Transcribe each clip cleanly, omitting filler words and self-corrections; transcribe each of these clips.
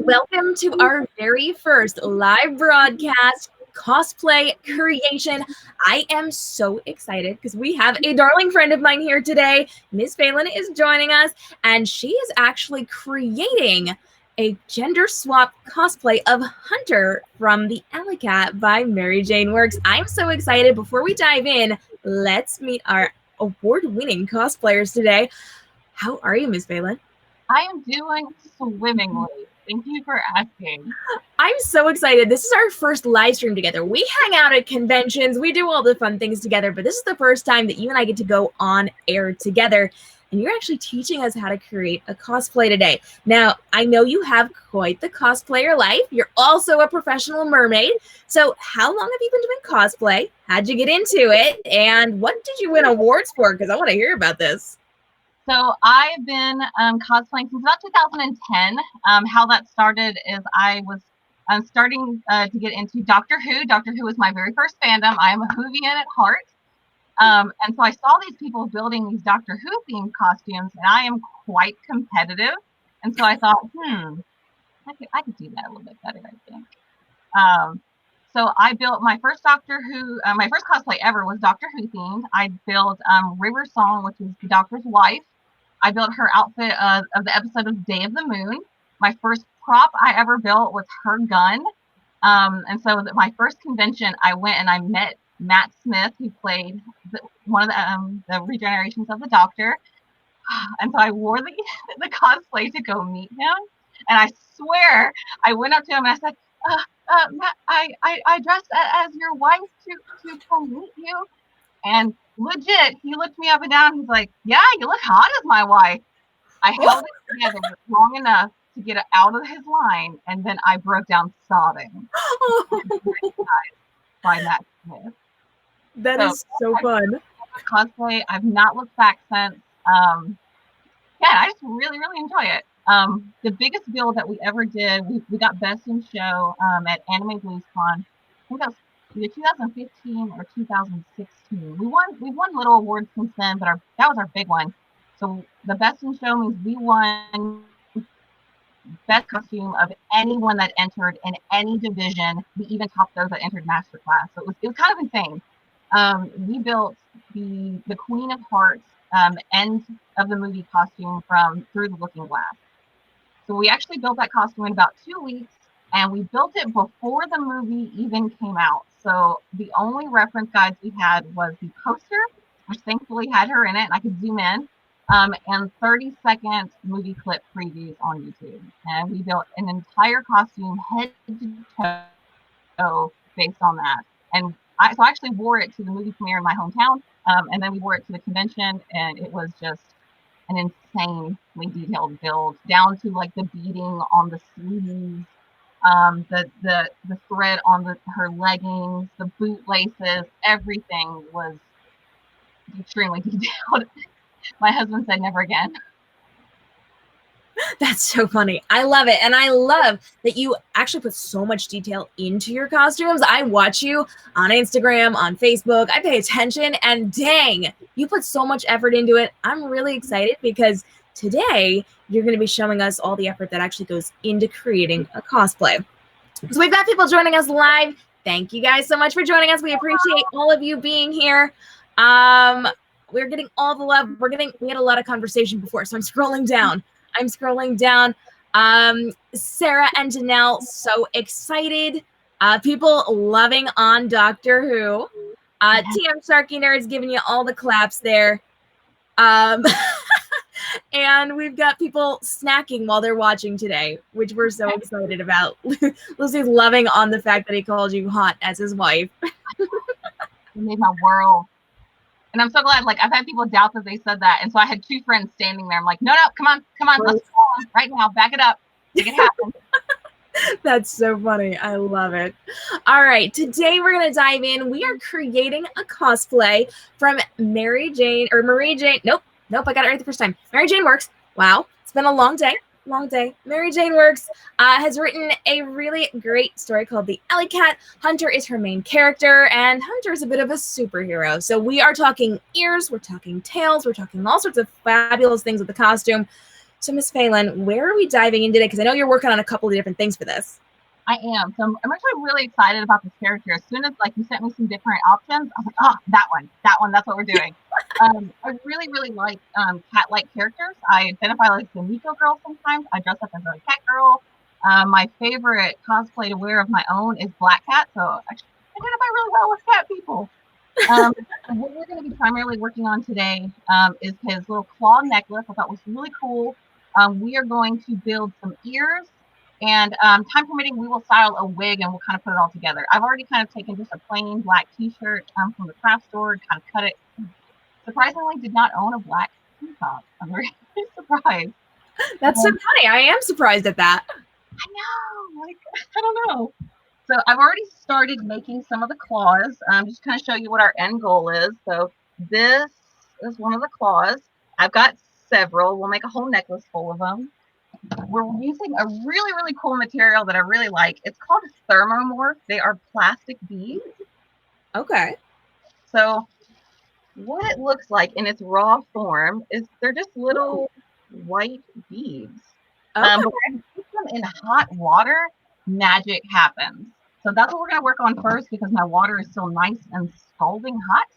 Welcome to our very first live broadcast cosplay creation. I am so excited because we have a darling friend of mine here today. Miss Faelyn is joining us, and she is actually creating a gender swap cosplay of Hunter from the Alley Cat by Mary Jane Works. I'm so excited. Before we dive in, let's meet our award-winning cosplayers today. How are you, Miss Faelyn? I am doing swimmingly. Thank you for asking. I'm so excited. This is our first live stream together. We hang out at conventions. We do all the fun things together, but this is the first time that you and I get to go on air together. And you're actually teaching us how to create a cosplay today. Now, I know you have quite the cosplayer life. You're also a professional mermaid. So how long have you been doing cosplay? How'd you get into it? And what did you win awards for? Because I want to hear about this. So I've been cosplaying since about 2010. How that started is I was starting to get into Doctor Who. Doctor Who was my very first fandom. I am a Whovian at heart. And so I saw these people building these Doctor Who themed costumes, and I am quite competitive. And so I thought, I could do that a little bit better, I think. So I built my first Doctor Who, my first cosplay ever was Doctor Who themed. I built River Song, which is the Doctor's wife. I built her outfit of the episode of Day of the Moon. My first prop I ever built was her gun. And so at my first convention, I went and I met Matt Smith, who played one of the regenerations of the Doctor. And so I wore the cosplay to go meet him. And I swear, I went up to him and I said, Matt, I dressed as your wife to come meet you. And legit, he looked me up and down. He's like, yeah, you look hot as my wife. I held it together long enough to get it out of his line, and then I broke down sobbing. By Matt Smith. That is so fun. Cosplay, I've not looked back since. I just really, really enjoy it. The biggest build that we ever did, we got Best in Show at Anime Blues Con. I think that was either 2015 or 2016. We've won little awards since then, but that was our big one. So the Best in Show means we won best costume of anyone that entered in any division. We even topped those that entered Master Class. So it was kind of insane. We built the Queen of Hearts end of the movie costume from Through the Looking Glass. So we actually built that costume in about 2 weeks, and we built it before the movie even came out. So the only reference guides we had was the poster, which thankfully had her in it, and I could zoom in, and 30-second movie clip previews on YouTube. And we built an entire costume head to toe based on that. And I actually wore it to the movie premiere in my hometown, and then we wore it to the convention, and it was just an insanely detailed build, down to like the beading on the sleeves, the thread on her leggings, the boot laces, everything was extremely detailed. My husband said never again. That's so funny. I love it. And I love that you actually put so much detail into your costumes. I watch you on Instagram, on Facebook. I pay attention, and dang, you put so much effort into it. I'm really excited because today you're going to be showing us all the effort that actually goes into creating a cosplay. So we've got people joining us live. Thank you guys so much for joining us. We appreciate all of you being here. We're getting all the love. We had a lot of conversation before, so I'm scrolling down. Sarah and Janelle, so excited. People loving on Doctor Who. TM Sharky Nerds giving you all the claps there. And we've got people snacking while they're watching today, which we're so excited about. Lucy's loving on the fact that he called you hot as his wife. It made my world. And I'm so glad, like, I've had people doubt that they said that. And so I had two friends standing there. I'm like, no, come on, let's go on right now. Back it up. Make it happen. That's so funny. I love it. All right. Today we're going to dive in. We are creating a cosplay from Marie Jane. Nope. I got it right the first time. Mary Jane Works. Wow. It's been a long day. Mary Jane Works has written a really great story called The Alley Cat. Hunter is her main character, and Hunter is a bit of a superhero. So we are talking ears, we're talking tails, we're talking all sorts of fabulous things with the costume. So Miss Faelyn, where are we diving in today? Because I know you're working on a couple of different things for this. I am. So I'm actually really excited about this character. As soon as you sent me some different options, I was like, oh, that one, that's what we're doing. I really like cat-like characters. I identify like the Nico girl sometimes. I dress up as a cat girl. My favorite cosplay to wear of my own is Black Cat. So actually, I identify really well with cat people. What we're going to be primarily working on today is his little claw necklace. I thought was really cool. We are going to build some ears. And time permitting, we will style a wig and we'll kind of put it all together. I've already kind of taken just a plain black t-shirt from the craft store and kind of cut it. Surprisingly, did not own a black t-top. I'm very surprised. That's so funny. I am surprised at that. I know. I don't know. So I've already started making some of the claws. Just kind of show you what our end goal is. So this is one of the claws. I've got several. We'll make a whole necklace full of them. We're using a really cool material that I really like. It's called thermomorph. They are plastic beads. Okay. So what it looks like in its raw form is they're just little white beads. Okay. But when you put them in hot water, magic happens. So that's what we're going to work on first because my water is still nice and scalding hot.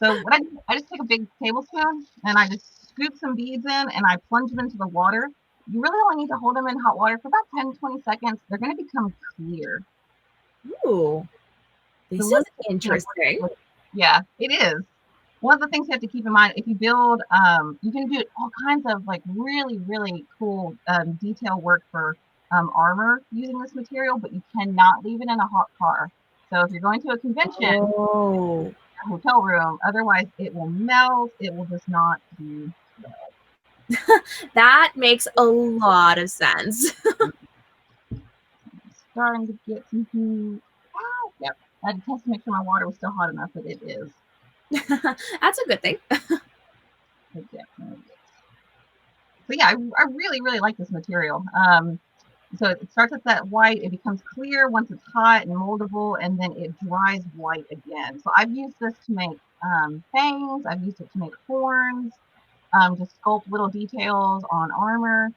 So what I just take a big tablespoon and I just scoop some beads in and I plunge them into the water. You really only need to hold them in hot water for about 10-20 seconds. They're going to become clear. Ooh, this is interesting. Yeah, it is. One of the things you have to keep in mind, if you build, you can do all kinds of like really cool detail work for armor using this material, but you cannot leave it in a hot car. So if you're going to a convention, a hotel room, otherwise it will melt. It will just not be well. That makes a lot of sense. Starting to get some heat. Oh, yep. I had to test to make sure my water was still hot enough, but it is. That's a good thing. So yeah, I really like this material. So it starts with that white, it becomes clear once it's hot and moldable, and then it dries white again. So I've used this to make fangs, I've used it to make horns, just sculpt little details on armor.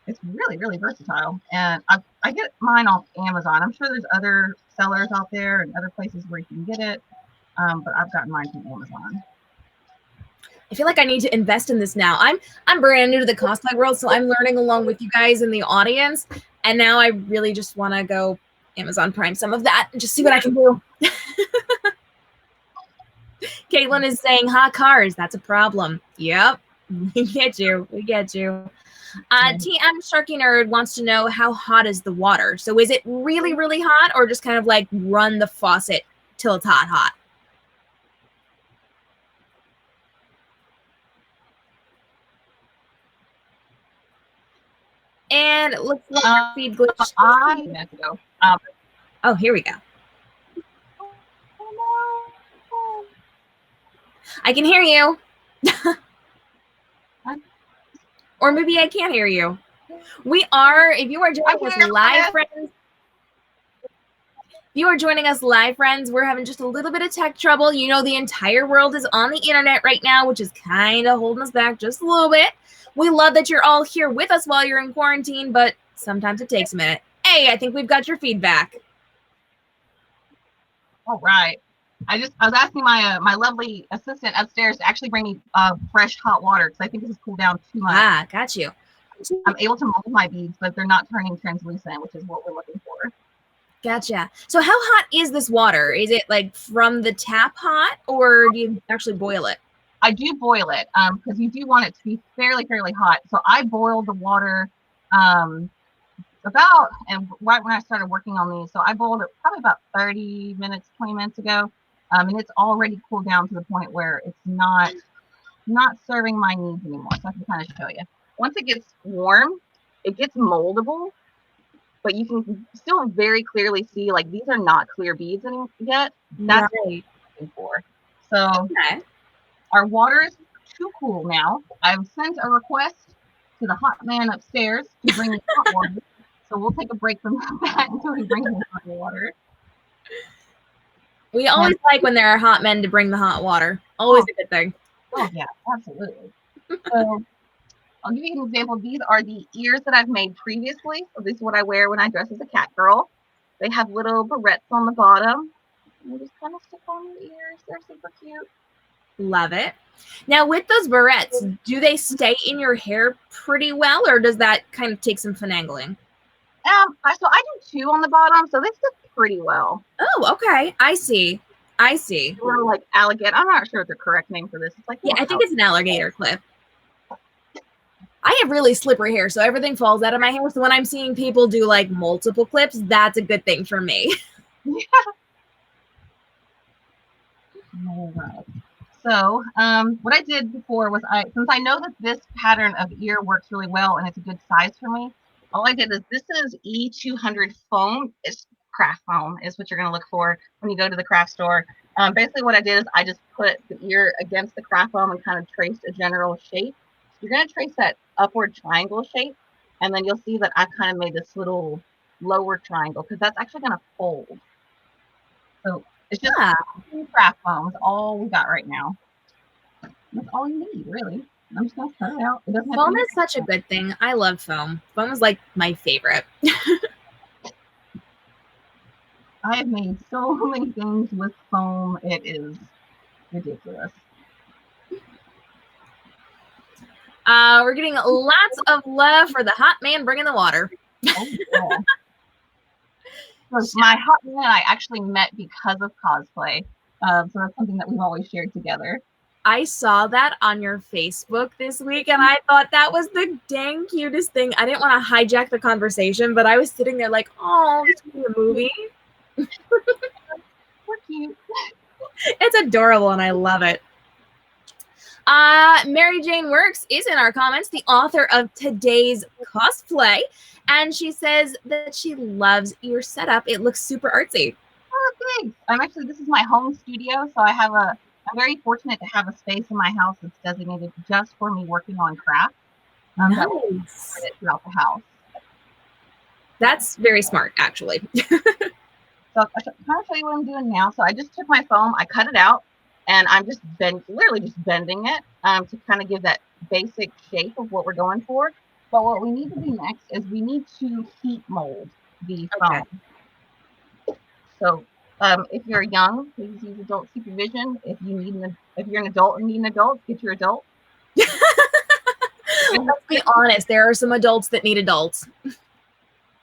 It's really versatile. And I get mine off Amazon. I'm sure there's other sellers out there and other places where you can get it, but I've gotten mine from Amazon. I feel like I need to invest in this now. I'm brand new to the cosplay world, so I'm learning along with you guys in the audience. And now I really just want to go Amazon Prime some of that and just see what I can do. Caitlin is saying hot cars. That's a problem. Yep. We get you. TM Sharky Nerd wants to know how hot is the water? So is it really hot or just kind of like run the faucet till it's hot? And it looks like feed glitch. Oh, here we go. I can hear you. Or maybe I can't hear you. We are, if you are joining us live, friends, we're having just a little bit of tech trouble. You know, the entire world is on the internet right now, which is kind of holding us back just a little bit. We love that you're all here with us while you're in quarantine, but sometimes it takes a minute. Hey, I think we've got your feedback. All right. I was asking my lovely assistant upstairs to actually bring me fresh hot water because I think this has cooled down too much. Ah, got you. I'm able to mold my beads, but they're not turning translucent, which is what we're looking for. Gotcha. So how hot is this water? Is it like from the tap hot, or do you actually boil it? I do boil it because you do want it to be fairly hot. So I boiled the water right when I started working on these. So I boiled it probably about 30 minutes, 20 minutes ago. And it's already cooled down to the point where it's not serving my needs anymore. So I can kind of show you. Once it gets warm, it gets moldable, but you can still very clearly see like these are not clear beads yet. That's what I'm looking for. So our water is too cool now. I've sent a request to the hot man upstairs to bring me hot water. So we'll take a break from that until he brings me hot water. We always like when there are hot men to bring the hot water. Always a good thing. Oh yeah, absolutely. So I'll give you an example. These are the ears that I've made previously. So this is what I wear when I dress as a cat girl. They have little barrettes on the bottom. And you just kind of stick on your ears. They're super cute. Love it. Now, with those barrettes, do they stay in your hair pretty well, or does that kind of take some finagling? So I do 2 on the bottom, so they stick pretty well. Oh, okay. I see. Or like alligator. I'm not sure the correct name for this. It's like, yeah, I think it's an alligator clip. I have really slippery hair, so everything falls out of my hair. So when I'm seeing people do like multiple clips, that's a good thing for me. Yeah. All right. So what I did before was since I know that this pattern of ear works really well and it's a good size for me, all I did is this is E200 foam. It's craft foam is what you're going to look for when you go to the craft store. Basically what I did is I just put the ear against the craft foam and kind of traced a general shape. So you're going to trace that upward triangle shape, and then you'll see that I kind of made this little lower triangle because that's actually going to fold. So it's just craft foam is all we got right now. That's all you need, really. I'm just gonna cut it out. Foam is such a good thing. I love foam. Foam is like my favorite. I have made so many things with foam. It is ridiculous. We're getting lots of love for the hot man bringing the water. Oh, yeah. My hot man I actually met because of cosplay. So that's something that we've always shared together. I saw that on your Facebook this week, and I thought that was the dang cutest thing. I didn't want to hijack the conversation, but I was sitting there like, oh, it's a movie. We're cute. It's adorable, and I love it. Mary Jane Works is in our comments, the author of today's cosplay, and she says that she loves your setup. It looks super artsy. Oh, thanks. This is my home studio, so I'm very fortunate to have a space in my house that's designated just for me working on craft. Nice. Throughout the house. That's very smart, actually. So I'll kind of show you what I'm doing now. So I just took my foam, I cut it out, and I'm just literally just bending it to kind of give that basic shape of what we're going for. But what we need to do next is we need to heat mold the foam. Okay. So if you're young, please use adult supervision. If you're an adult and need an adult, get your adult. Let's be honest, there are some adults that need adults.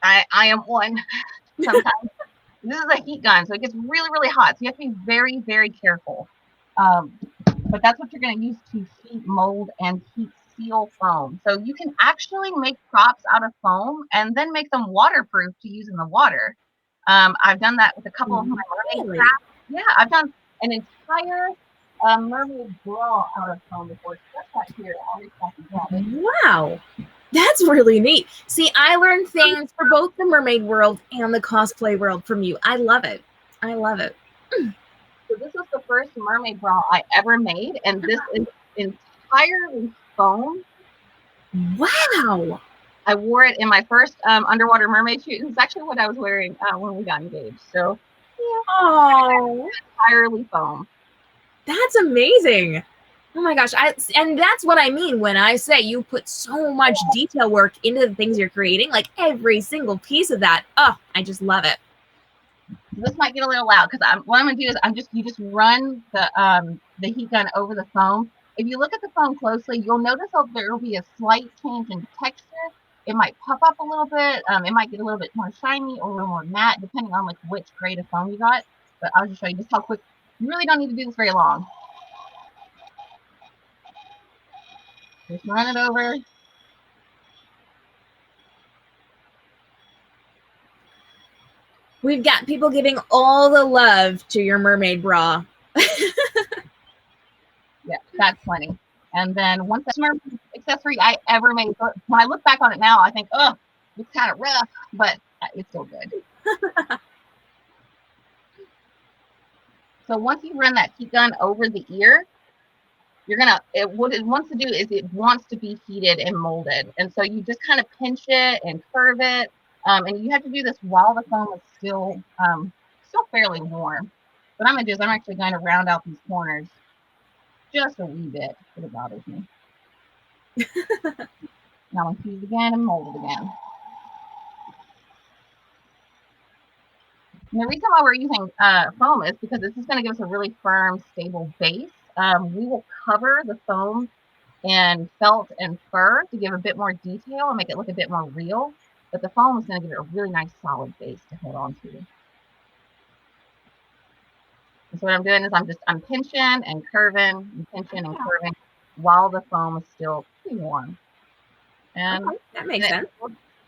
I am one sometimes. This is a heat gun, so it gets really, really hot. So you have to be very, very careful. But that's what you're going to use to heat mold and heat seal foam. So you can actually make props out of foam and then make them waterproof to use in the water. I've done that with a couple of my mermaid crafts. Yeah, I've done an entire mermaid bra out of foam before. Just right here. I'll reach back and grab it. Wow. That's really neat. See, I learned things for both the mermaid world and the cosplay world from you. I love it. I love it. So this was the first mermaid bra I ever made, and this is entirely foam. Wow. I wore it in my first underwater mermaid shoot. It's actually what I was wearing when we got engaged. So, yeah. Oh, entirely foam. That's amazing. Oh my gosh. And that's what I mean when I say you put so much detail work into the things you're creating, like every single piece of that. Oh, I just love it. This might get a little loud because what I'm gonna do is you just run the heat gun over the foam. If you look at the foam closely, you'll notice there will be a slight change in texture. It might puff up a little bit. It might get a little bit more shiny or a little more matte, depending on like which grade of foam you got. But I'll just show you just how quick. You really don't need to do this very long. Just run it over. We've got people giving all the love to your mermaid bra. Yeah, that's plenty. And then one mermaid accessory I ever made. When I look back on it now, I think, oh, it's kind of rough, but it's still good. So once you run that heat gun over the ear, what it wants to do is it wants to be heated and molded. And so you just kind of pinch it and curve it. And you have to do this while the foam is still fairly warm. What I'm going to do is I'm actually going to round out these corners just a wee bit. It bothers me. Now I'm going to use it again and mold it again. And the reason why we're using foam is because this is going to give us a really firm, stable base. We will cover the foam in felt and fur to give a bit more detail and make it look a bit more real. But the foam is going to give it a really nice, solid base to hold on to. And so what I'm doing is I'm pinching and curving, and pinching and curving while the foam is still pretty warm. And okay, that makes sense.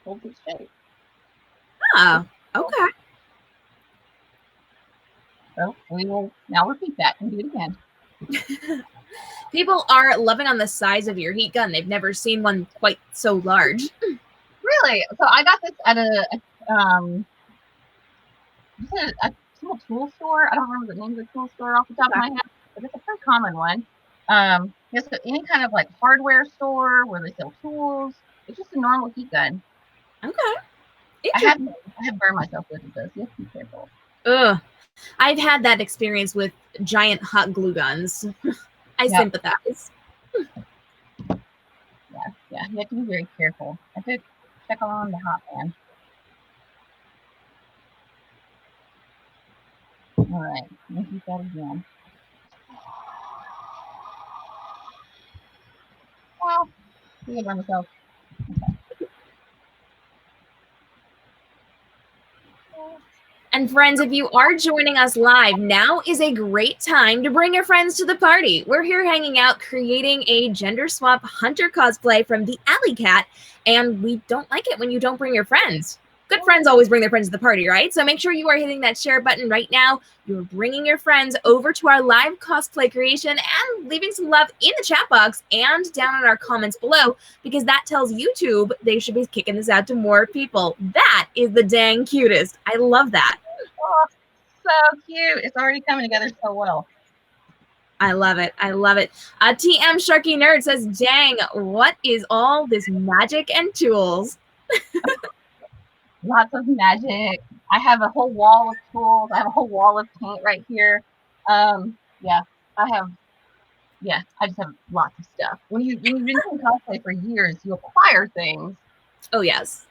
Holds its shape. Oh, okay. So we will now repeat that and do it again. People are loving on the size of your heat gun. They've never seen one quite so large. Really? So I got this at a small tool store. I don't remember the name of the tool store off the top of my head, but it's a pretty common one. Yes, any kind of like hardware store where they sell tools. It's just a normal heat gun. Okay. I have burned myself with it though, so you have to be careful. Ugh. I've had that experience with giant hot glue guns. I sympathize. Yeah, you have to be very careful. I did check on the hot man. All right, let's do that again. Well, I can burn myself. Okay. And friends, if you are joining us live, now is a great time to bring your friends to the party. We're here hanging out, creating a gender swap hunter cosplay from the Alley Cat, and we don't like it when you don't bring your friends. Good friends always bring their friends to the party, right? So make sure you are hitting that share button right now. You're bringing your friends over to our live cosplay creation and leaving some love in the chat box and down in our comments below, because that tells YouTube they should be kicking this out to more people. That is the dang cutest. I love that. Oh, so cute. It's already coming together so well. I love it. I love it. TM Sharky Nerd says, dang, what is all this magic and tools? Lots of magic. I have a whole wall of tools. I have a whole wall of paint right here. Yeah, I just have lots of stuff. When you've been doing cosplay for years, you acquire things. Oh, yes.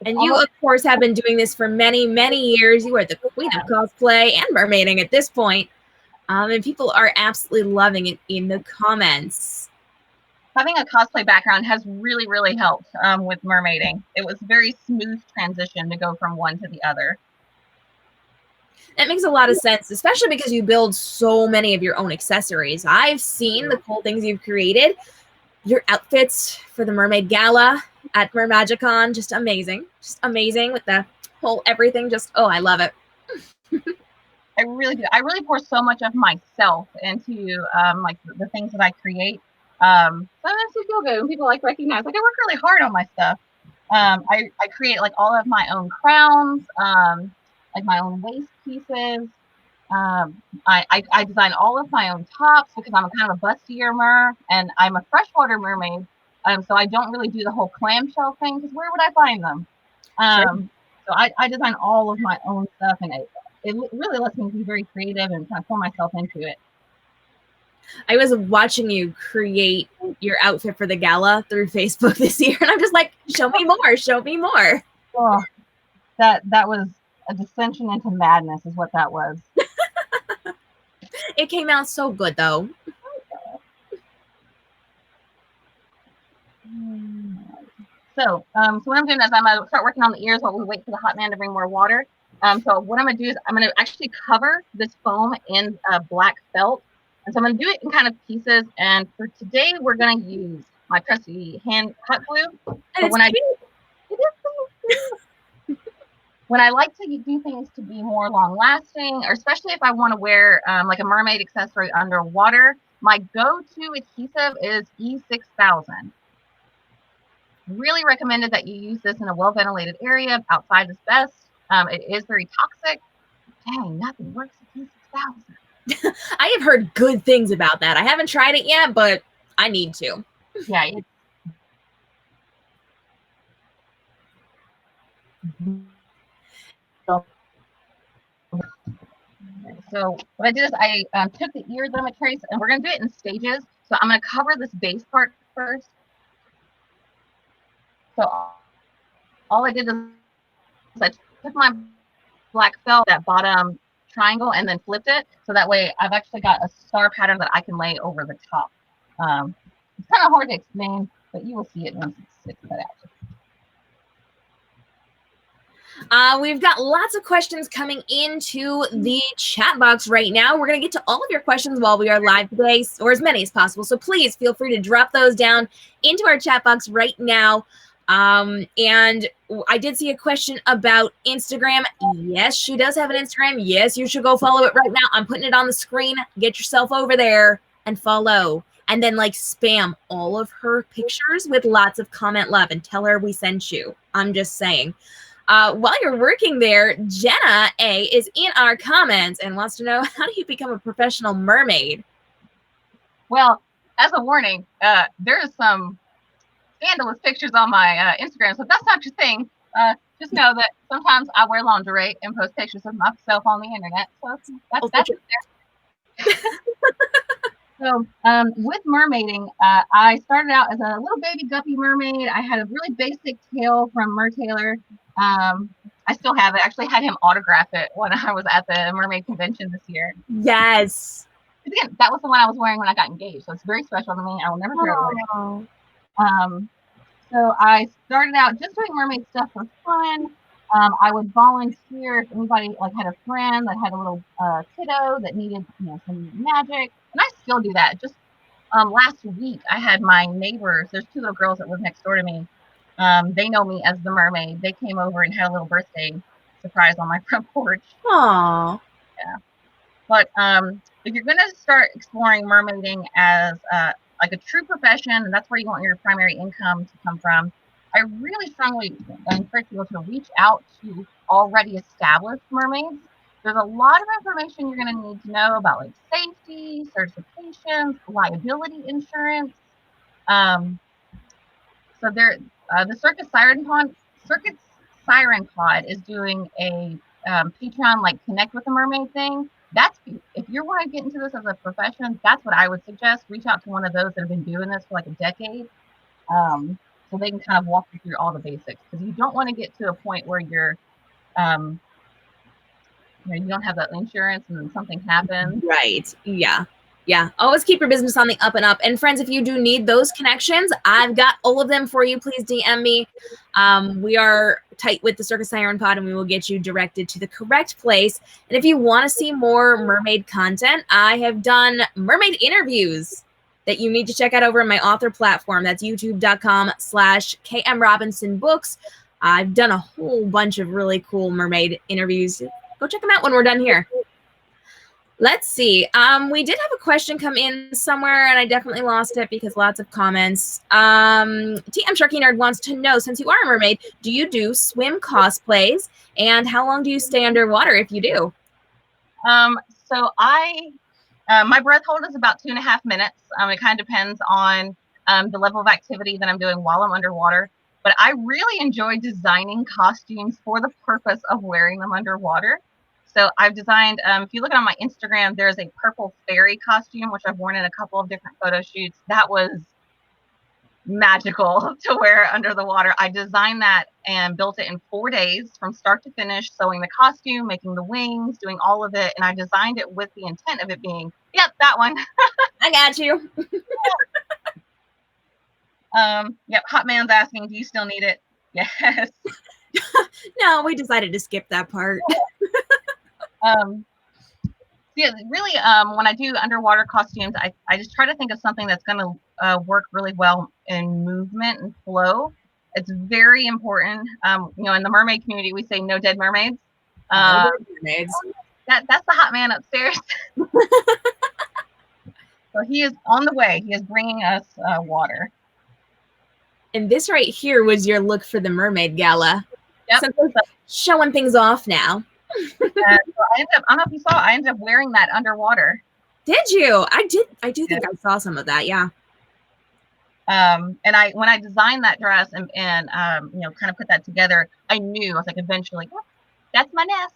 And you, of course, have been doing this for many, many years. You are the queen of cosplay and mermaiding at this point. And people are absolutely loving it in the comments. Having a cosplay background has really, really helped with mermaiding. It was a very smooth transition to go from one to the other. That makes a lot of sense, especially because you build so many of your own accessories. I've seen the cool things you've created. Your outfits for the Mermaid Gala at Mermagicon, just amazing. Just amazing with the whole everything. Just, oh, I love it. I really do. I really pour so much of myself into like the things that I create. Sometimes you feel good when people like recognize, like I work really hard on my stuff. I create like all of my own crowns, like my own waist pieces. I design all of my own tops because I'm a kind of a bustier mer, and I'm a freshwater mermaid. So I don't really do the whole clamshell thing because where would I find them? Sure. So I design all of my own stuff, and it really lets me be very creative and kind of pull myself into it. I was watching you create your outfit for the gala through Facebook this year, and I'm just like, show me more, show me more. Oh, that was a descension into madness is what that was. It came out so good, though. So what I'm doing is I'm going to start working on the ears while we wait for the hot man to bring more water. So what I'm going to do is I'm going to actually cover this foam in black felt. And so I'm going to do it in kind of pieces. And for today, we're going to use my trusty hand hot glue. And when I like to do things to be more long lasting, or especially if I want to wear like a mermaid accessory underwater, my go-to adhesive is E6000. Really recommended that you use this in a well-ventilated area. Outside is best. It is very toxic. Dang, nothing works at E6000. I have heard good things about that. I haven't tried it yet, but I need to. Yeah. So what I did is I took the ears that I'm going to trace, and we're going to do it in stages. So I'm going to cover this base part first. So all I did is I took my black felt, that bottom triangle, and then flipped it. So that way I've actually got a star pattern that I can lay over the top. It's kind of hard to explain, but you will see it once it's cut out. We've got lots of questions coming into the chat box right now. We're going to get to all of your questions while we are live today, or as many as possible. So please feel free to drop those down into our chat box right now. And I did see a question about Instagram. Yes, she does have an Instagram. Yes, you should go follow it right now. I'm putting it on the screen. Get yourself over there and follow. And then like spam all of her pictures with lots of comment love and tell her we sent you. I'm just saying. While you're working there, Jenna A is in our comments and wants to know, how do you become a professional mermaid? Well, as a warning, there is some scandalous pictures on my Instagram, so if that's not your thing, just know that sometimes I wear lingerie and post pictures of myself on the internet. So that's there. So with mermaiding, I started out as a little baby guppy mermaid. I had a really basic tail from Mer Taylor. I still have it. I actually had him autograph it when I was at the mermaid convention this year. Yes. Again, that was the one I was wearing when I got engaged. So it's very special to me. I will never throw it away. So I started out just doing mermaid stuff for fun. I would volunteer if anybody like had a friend that had a little kiddo that needed some magic, and I still do that. Just last week, I had my neighbors. There's two little girls that live next door to me. They know me as the mermaid. They came over and had a little birthday surprise on my front porch. Aww. Yeah. But if you're going to start exploring mermaiding as like a true profession, and that's where you want your primary income to come from, I really strongly encourage people to reach out to already established mermaids. There's a lot of information you're going to need to know about like safety, certifications, liability insurance. So the Circus Siren Pod is doing a Patreon like Connect with the Mermaid thing. If you want to get into this as a profession, that's what I would suggest. Reach out to one of those that have been doing this for like a decade, so they can kind of walk you through all the basics. Because you don't want to get to a point where you're, you don't have that insurance and then something happens. Right. Yeah. Yeah. Always keep your business on the up and up. And friends, if you do need those connections, I've got all of them for you. Please DM me. We are tight with the Circus Siren Pod and we will get you directed to the correct place. And if you want to see more mermaid content, I have done mermaid interviews that you need to check out over on my author platform. That's youtube.com/KMRobinsonBooks. I've done a whole bunch of really cool mermaid interviews. Go check them out when we're done here. Let's see. We did have a question come in somewhere, and I definitely lost it because lots of comments. TM Sharky Nerd wants to know, since you are a mermaid, do you do swim cosplays? And how long do you stay underwater if you do? So my breath hold is about 2.5 minutes. It kind of depends on the level of activity that I'm doing while I'm underwater. But I really enjoy designing costumes for the purpose of wearing them underwater. So I've designed, if you look on my Instagram, there's a purple fairy costume, which I've worn in a couple of different photo shoots. That was magical to wear under the water. I designed that and built it in 4 days from start to finish, sewing the costume, making the wings, doing all of it. And I designed it with the intent of it being, yep, that one. I got you. Yep, Hot Man's asking, do you still need it? Yes. No, we decided to skip that part. Yeah, really, when I do underwater costumes, I just try to think of something that's going to work really well in movement and flow. It's very important. In the mermaid community, we say no dead mermaids. No dead mermaids. That's the Hot Man upstairs. So he is on the way. He is bringing us water. And this right here was your look for the Mermaid Gala. Yep. So showing things off now. So I don't know if you saw, I ended up wearing that underwater. Did you? I do think I saw some of that, yeah. And when I designed that dress and kind of put that together, I knew, I was like, eventually, oh, that's my nest.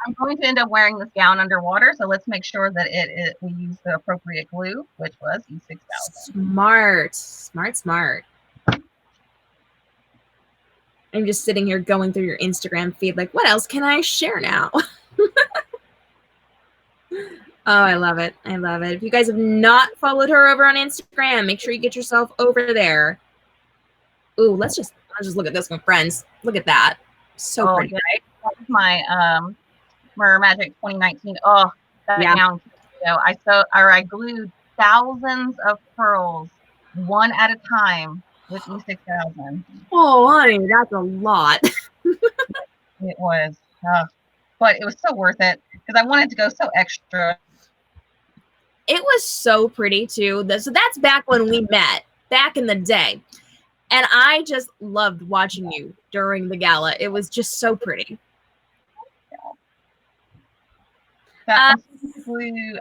I'm going to end up wearing this gown underwater, so let's make sure that we use the appropriate glue, which was E6000. Smart. I'm just sitting here going through your Instagram feed like, what else can I share now? Oh, I love it. If you guys have not followed her over on Instagram, make sure you get yourself over there. Ooh, let's just look at this one, friends. Look at that. So pretty. Yeah. That was my Mer Magic 2019. Oh, that gown. I glued thousands of pearls one at a time with E6000. Oh, honey, that's a lot. It was, but it was so worth it because I wanted to go so extra. It was so pretty too. So that's back when we met, back in the day. And I just loved watching you during the gala. It was just so pretty. That glue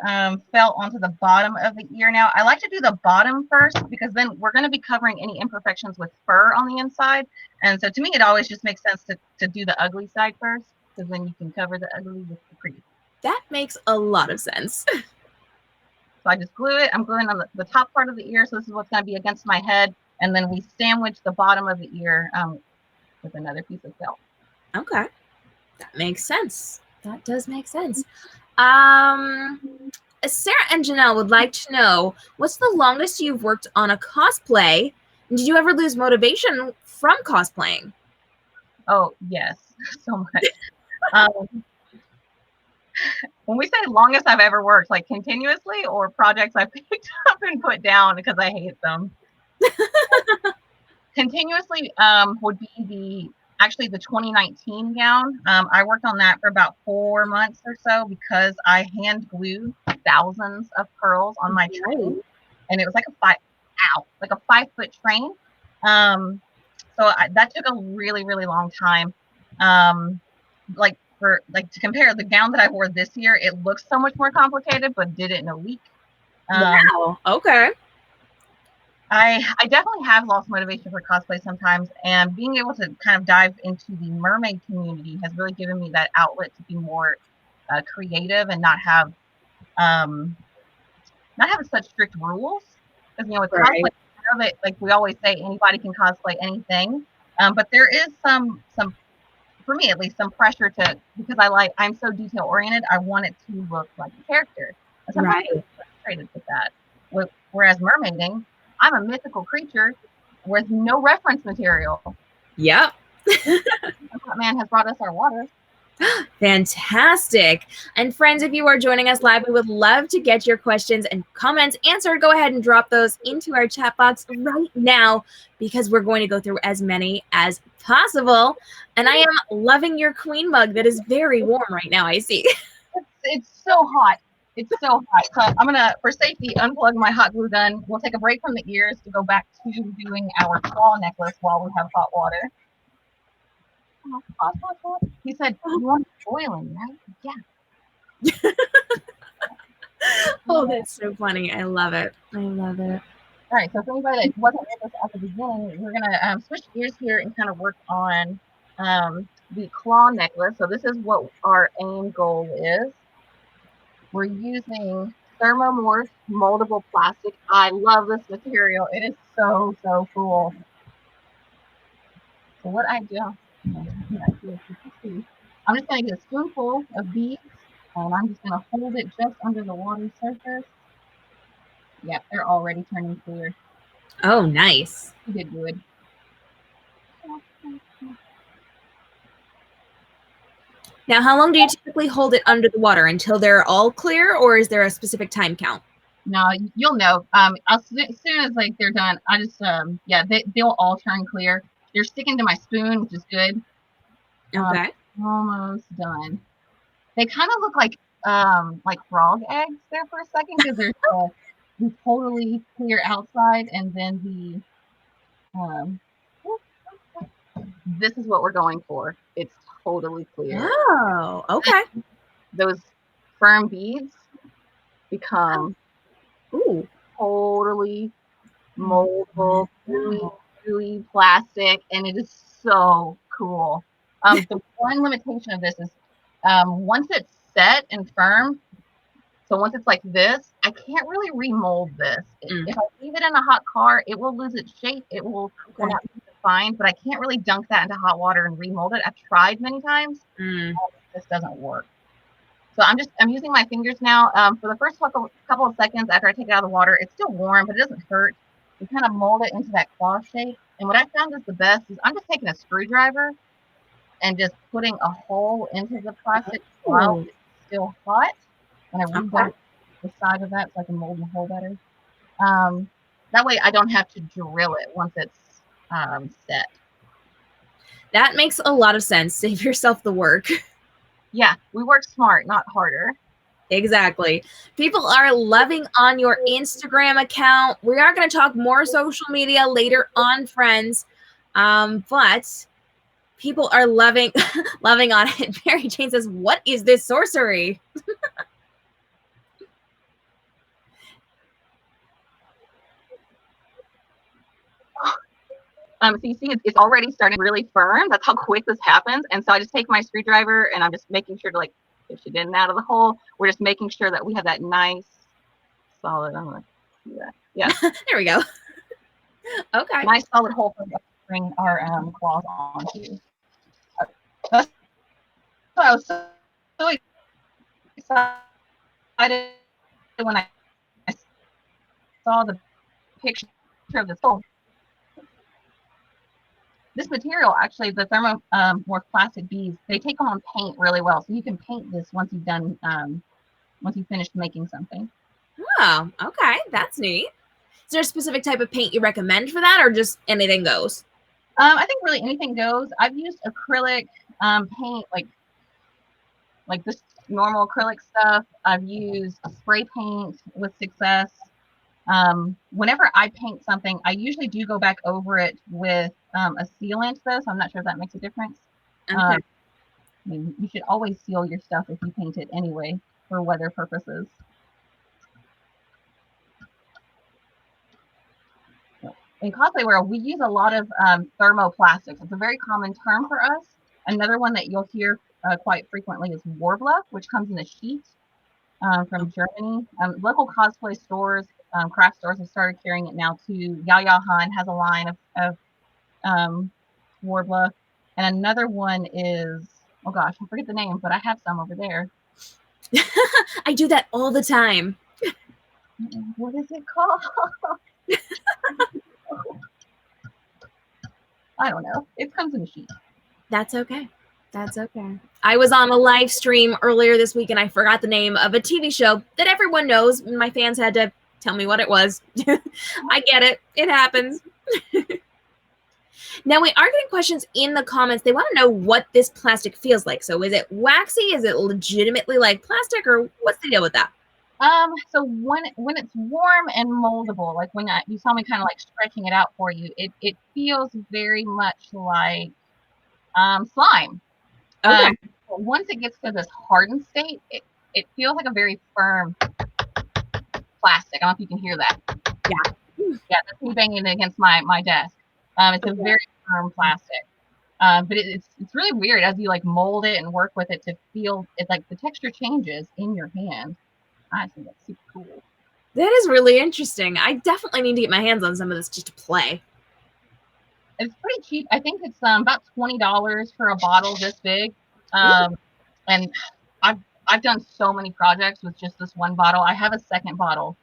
fell onto the bottom of the ear. Now, I like to do the bottom first because then we're going to be covering any imperfections with fur on the inside. And so to me, it always just makes sense to do the ugly side first because then you can cover the ugly with the pretty. That makes a lot of sense. So I just glue it. I'm gluing on the top part of the ear. So this is what's going to be against my head. And then we sandwich the bottom of the ear with another piece of felt. Okay. That makes sense. That does make sense. Sarah and Janelle would like to know, what's the longest you've worked on a cosplay? And did you ever lose motivation from cosplaying? Oh, yes, so much. When we say longest I've ever worked, like continuously, or projects I picked up and put down because I hate them. Continuously would be the 2019 gown. I worked on that for about 4 months or so because I hand glued thousands of pearls on my train, and it was like a 5-foot train. So that took a really, really long time. To compare the gown that I wore this year, it looks so much more complicated, but did it in a week. Wow. Okay. I definitely have lost motivation for cosplay sometimes, and being able to kind of dive into the mermaid community has really given me that outlet to be more creative and not have such strict rules. Because with cosplay, I know that, like we always say, anybody can cosplay anything, but there is some, for me at least, some pressure because I'm so detail oriented. I want it to look like a character. And sometimes I'm frustrated with that. Whereas mermaiding, I'm a mythical creature with no reference material. Yep. That man has brought us our water. Fantastic. And friends, if you are joining us live, we would love to get your questions and comments answered. Go ahead and drop those into our chat box right now because we're going to go through as many as possible. And I am loving your queen mug that is very warm right now, I see. It's so hot. It's so hot. So I'm going to, for safety, unplug my hot glue gun. We'll take a break from the ears to go back to doing our claw necklace while we have hot water. Hot. He said, you want boiling, right? Yeah. Oh, that's so funny. I love it. All right. So for anybody that wasn't with us at the beginning, we're going to switch gears here and kind of work on the claw necklace. So this is what our aim goal is. We're using thermomorph moldable plastic. I love this material. It is so, so cool. So what I do, I'm just going to get a spoonful of beads, and I'm just going to hold it just under the water surface. Yep, they're already turning clear. Oh, nice. You did good. Now, how long do you typically hold it under the water? Until they're all clear, or is there a specific time count? No, you'll know. As soon as they're done, I just they'll all turn clear. They're sticking to my spoon, which is good. Okay. Almost done. They kind of look like frog eggs there for a second because there's the totally clear outside, and then this is what we're going for. It's totally clear. Oh, okay. Those firm beads become totally moldable, gooey plastic, and it is so cool. The one limitation of this is Once it's set and firm, so once it's like this, I can't really remold this. If I leave it in a hot car, it will lose its shape. It will come out fine, but I can't really dunk that into hot water and remold it. I've tried many times. This doesn't work. So I'm using my fingers now. For the first couple of seconds after I take it out of the water, it's still warm, but it doesn't hurt. You kind of mold it into that claw shape. And what I found is the best is I'm just taking a screwdriver and just putting a hole into the plastic while it's still hot. And I redone the side of that so I can mold the hole better. That way I don't have to drill it once it's set. That makes a lot of sense. Save yourself the work. Yeah, we work smart, not harder. Exactly. People are loving on your Instagram account. We are going to talk more social media later on, friends. But people are loving on it. Mary Jane says, "What is this sorcery?" So you see, it's already starting really firm. That's how quick this happens. And so I just take my screwdriver and I'm just making sure to like push it in and out of the hole. We're just making sure that we have that nice solid. I'm gonna do that. Yeah. There we go. Okay. Nice solid hole for us to bring our claws onto. That's why I was so excited when I saw the picture of this hole. This material, actually, the thermomorph plastic beads, they take on paint really well. So you can paint this once you've done, once you've finished making something. Oh, okay. That's neat. Is there a specific type of paint you recommend for that, or just anything goes? I think really anything goes. I've used acrylic paint, like this normal acrylic stuff. I've used spray paint with success. Whenever I paint something, I usually do go back over it with a sealant, though, so I'm not sure if that makes a difference. Okay. I mean, you should always seal your stuff if you paint it anyway for weather purposes. In cosplay world, we use a lot of thermoplastics. It's a very common term for us. Another one that you'll hear quite frequently is Warbler, which comes in a sheet from Germany. Local cosplay stores, craft stores have started carrying it now too. Yaya Han has a line of Warbler. And another one is, oh gosh, I forget the name, but I have some over there. I do that all the time. What is it called? I don't know. It comes in a sheet. That's okay. That's okay. I was on a live stream earlier this week and I forgot the name of a TV show that everyone knows. My fans had to tell me what it was. I get it. It happens. Now, we are getting questions in the comments. They want to know what this plastic feels like. So is it waxy? Is it legitimately like plastic, or what's the deal with that? So when it's warm and moldable, like when you saw me kind of like stretching it out for you, it feels very much like slime. Okay. But once it gets to this hardened state, it feels like a very firm plastic. I don't know if you can hear that. Yeah. Yeah, that's me banging it against my desk. It's a very firm plastic. But it's really weird as you like mold it and work with it to feel it's like the texture changes in your hand. I think that's super cool. That is really interesting. I definitely need to get my hands on some of this just to play. It's pretty cheap. I think it's about $20 for a bottle this big. And I've done so many projects with just this one bottle. I have a second bottle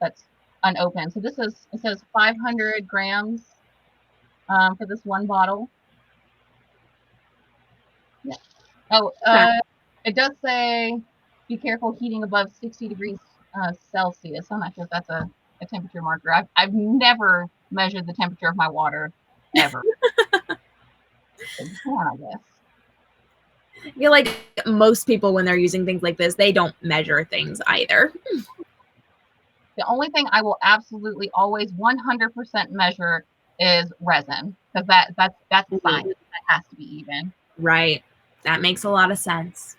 that's unopened. So it says 500 grams for this one bottle. Yeah. Oh, it does say be careful heating above 60 degrees Celsius. I'm not sure if that's a temperature marker. I've never measured the temperature of my water ever. I guess. I feel like most people, when they're using things like this, they don't measure things either. The only thing I will absolutely always 100% measure is resin, because that's science. That has to be even. Right. That makes a lot of sense.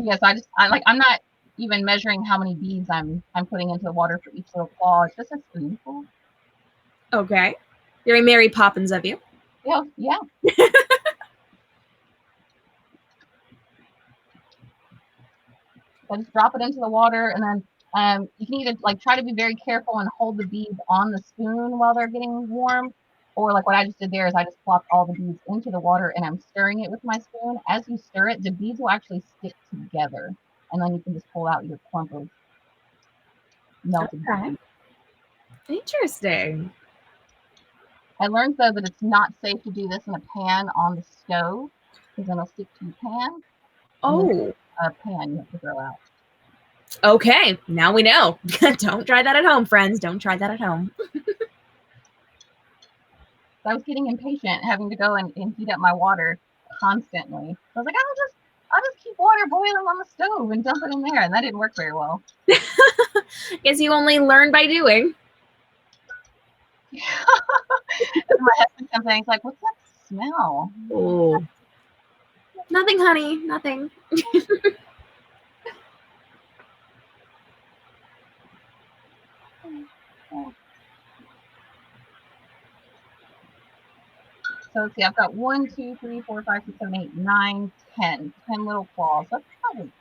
Yes, I'm not even measuring how many beads I'm putting into the water for each little claw. It's just a spoonful. Okay. Very Mary Poppins of you. Yeah. So just drop it into the water, and then you can either like try to be very careful and hold the beads on the spoon while they're getting warm, or like what I just did there is I just plopped all the beads into the water and I'm stirring it with my spoon. As you stir it, the beads will actually stick together, and then you can just pull out your clump of melted beads. Interesting. I learned though that it's not safe to do this in a pan on the stove because then it'll stick to your pan. Oh. A pan you have to throw out. Okay, now we know. Don't try that at home, friends. Don't try that at home. I was getting impatient having to go and heat up my water constantly. I was like, I'll just keep water boiling on the stove and dump it in there, and that didn't work very well. Guess you only learn by doing. My husband comes in, he's like, "What's that smell?" Oh, nothing, honey, nothing. So let's see, I've got 1, 2, 3, 4, 5, 6, 7, 8, 9, 10. 10 little claws. That's probably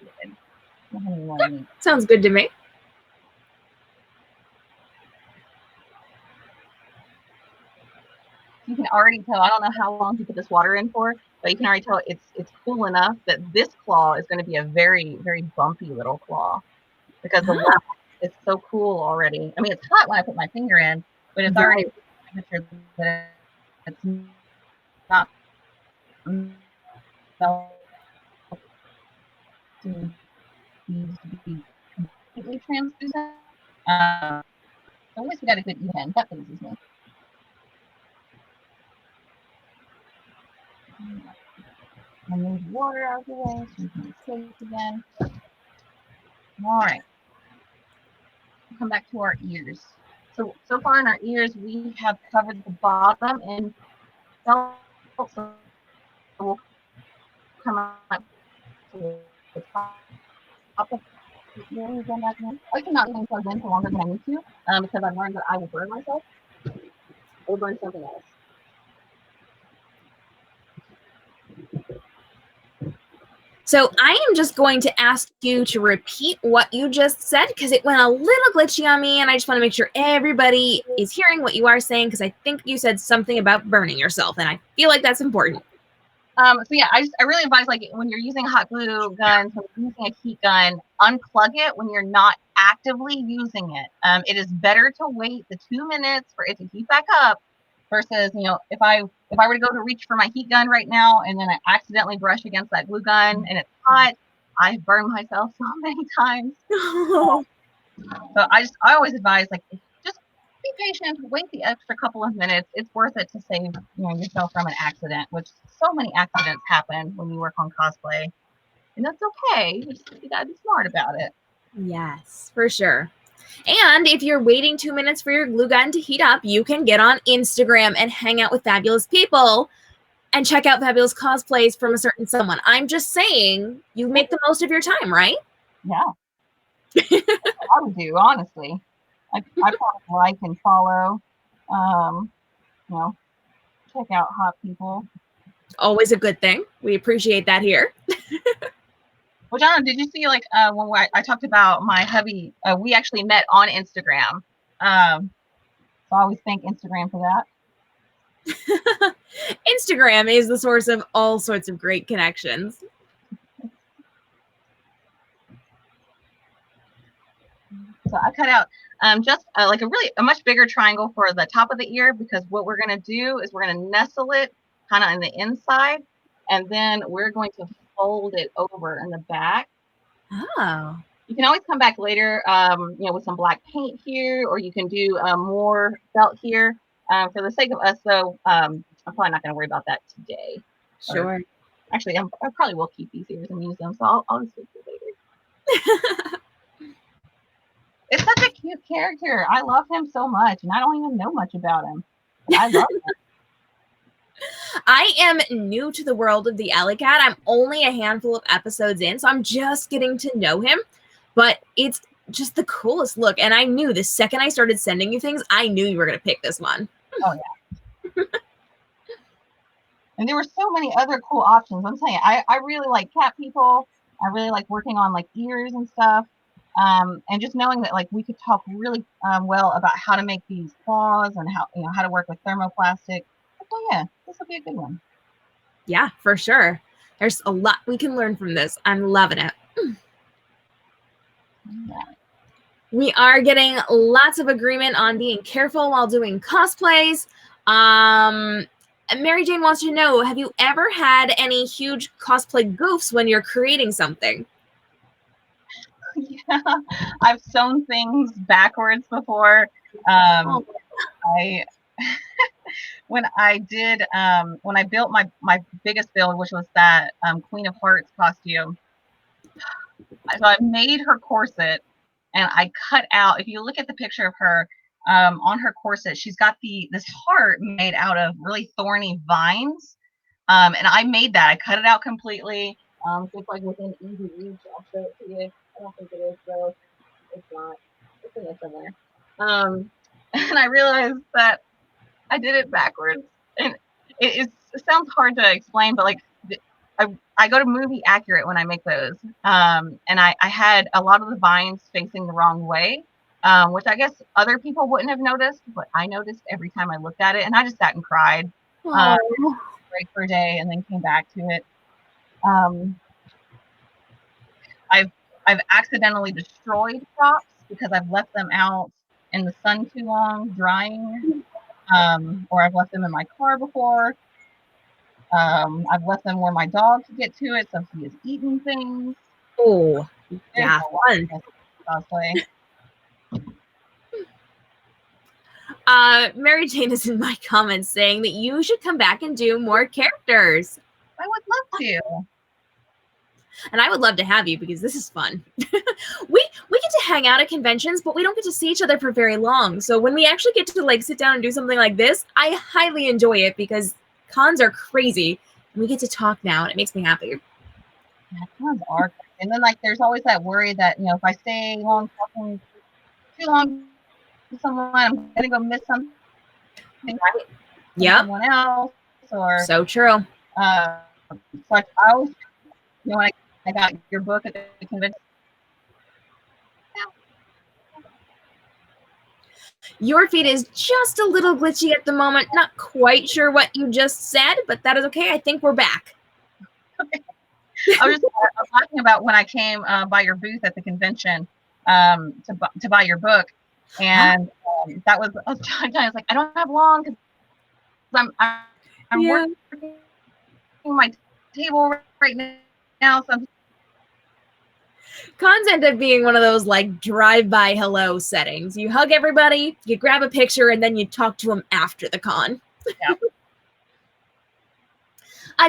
good. Sounds good to me. You can already tell, I don't know how long you put this water in for, but you can already tell it's cool enough that this claw is going to be a very, very bumpy little claw because the water is so cool already. I mean, it's hot when I put my finger in, but it's already temperature that it's not to be completely translucent. So at least we got a good even. That pleases me. I move water out of the way so we can taste again. All right. We'll come back to our ears. So far in our ears, we have covered the bottom and so we'll come up to the top of the ears. I cannot even plug in for longer than I need to because I've learned that I will burn myself or burn something else. So I am just going to ask you to repeat what you just said because it went a little glitchy on me, and I just want to make sure everybody is hearing what you are saying because I think you said something about burning yourself, and I feel like that's important. So yeah, I really advise, like, when you're using hot glue guns, when you're using a heat gun, unplug it when you're not actively using it. It is better to wait the 2 minutes for it to heat back up versus, you know, if I were to go to reach for my heat gun right now and then I accidentally brush against that glue gun and it's hot, I've burned myself so many times. So I always advise, like, just be patient, wait the extra couple of minutes. It's worth it to save, you know, yourself from an accident, which so many accidents happen when you work on cosplay, and that's okay. You gotta be smart about it. Yes, for sure. And if you're waiting 2 minutes for your glue gun to heat up, you can get on Instagram and hang out with fabulous people and check out fabulous cosplays from a certain someone. I'm just saying, you make the most of your time, right? Yeah. I would do, honestly. I probably like and follow, you know, check out hot people. Always a good thing. We appreciate that here. Well, John, did you see, like, when I talked about my hubby, we actually met on Instagram. So I always thank Instagram for that. Instagram is the source of all sorts of great connections. So I cut out just like a much bigger triangle for the top of the ear, because what we're going to do is we're going to nestle it kind of on the inside, and then we're going to fold it over in the back. Oh. You can always come back later, you know, with some black paint here, or you can do more felt here. For the sake of us, though, I'm probably not going to worry about that today. Sure. Or, actually, I probably will keep these ears and use them, so I'll just fix it later. It's such a cute character. I love him so much, and I don't even know much about him. But I love him. I am new to the world of the Alley Cat. I'm only a handful of episodes in, so I'm just getting to know him. But it's just the coolest look. And I knew the second I started sending you things, I knew you were going to pick this one. Oh, yeah. And there were so many other cool options. I'm telling you, I really like cat people. I really like working on like ears and stuff. And just knowing that like we could talk really well about how to make these claws and how to work with thermoplastic. Oh yeah, this will be a good one. Yeah, for sure. There's a lot we can learn from this. I'm loving it. Yeah. We are getting lots of agreement on being careful while doing cosplays. Mary Jane wants to know, have you ever had any huge cosplay goofs when you're creating something? Yeah, I've sewn things backwards before. Oh. I when I did when I built my biggest build, which was that Queen of Hearts costume. So I made her corset, and I cut out. If you look at the picture of her on her corset, she's got this heart made out of really thorny vines, and I made that. I cut it out completely. So it's like within easy reach. I'll show it to you. I don't think it is though. It's not. It's in there somewhere. And I realized that I did it backwards, and it sounds hard to explain, but like I go to movie accurate when I make those, and I had a lot of the vines facing the wrong way, which I guess other people wouldn't have noticed, but I noticed every time I looked at it, and I just sat and cried, break for a day, and then came back to it. I've accidentally destroyed props because I've left them out in the sun too long, drying. Or I've left them in my car before. I've left them where my dog could get to it, so he has eaten things. Oh, yeah, fun. Cosplay. Mary Jane is in my comments saying that you should come back and do more characters. I would love to. And I would love to have you because this is fun. we get to hang out at conventions, but we don't get to see each other for very long. So when we actually get to like sit down and do something like this, I highly enjoy it because cons are crazy. And we get to talk now, and it makes me happy. Yeah, cons are. And then like there's always that worry that if I stay talking too long to someone, I'm gonna go miss something. Right. Yep. Someone else or so true. So I always when I got your book at the convention. Your feed is just a little glitchy at the moment. Not quite sure what you just said, but that is okay. I think we're back. Okay. I was talking about when I came by your booth at the convention to buy your book, and that was I was like I don't have long because I'm working my table right now. So Cons end up being one of those like drive-by hello settings. You hug everybody, you grab a picture, and then you talk to them after the con. Yeah.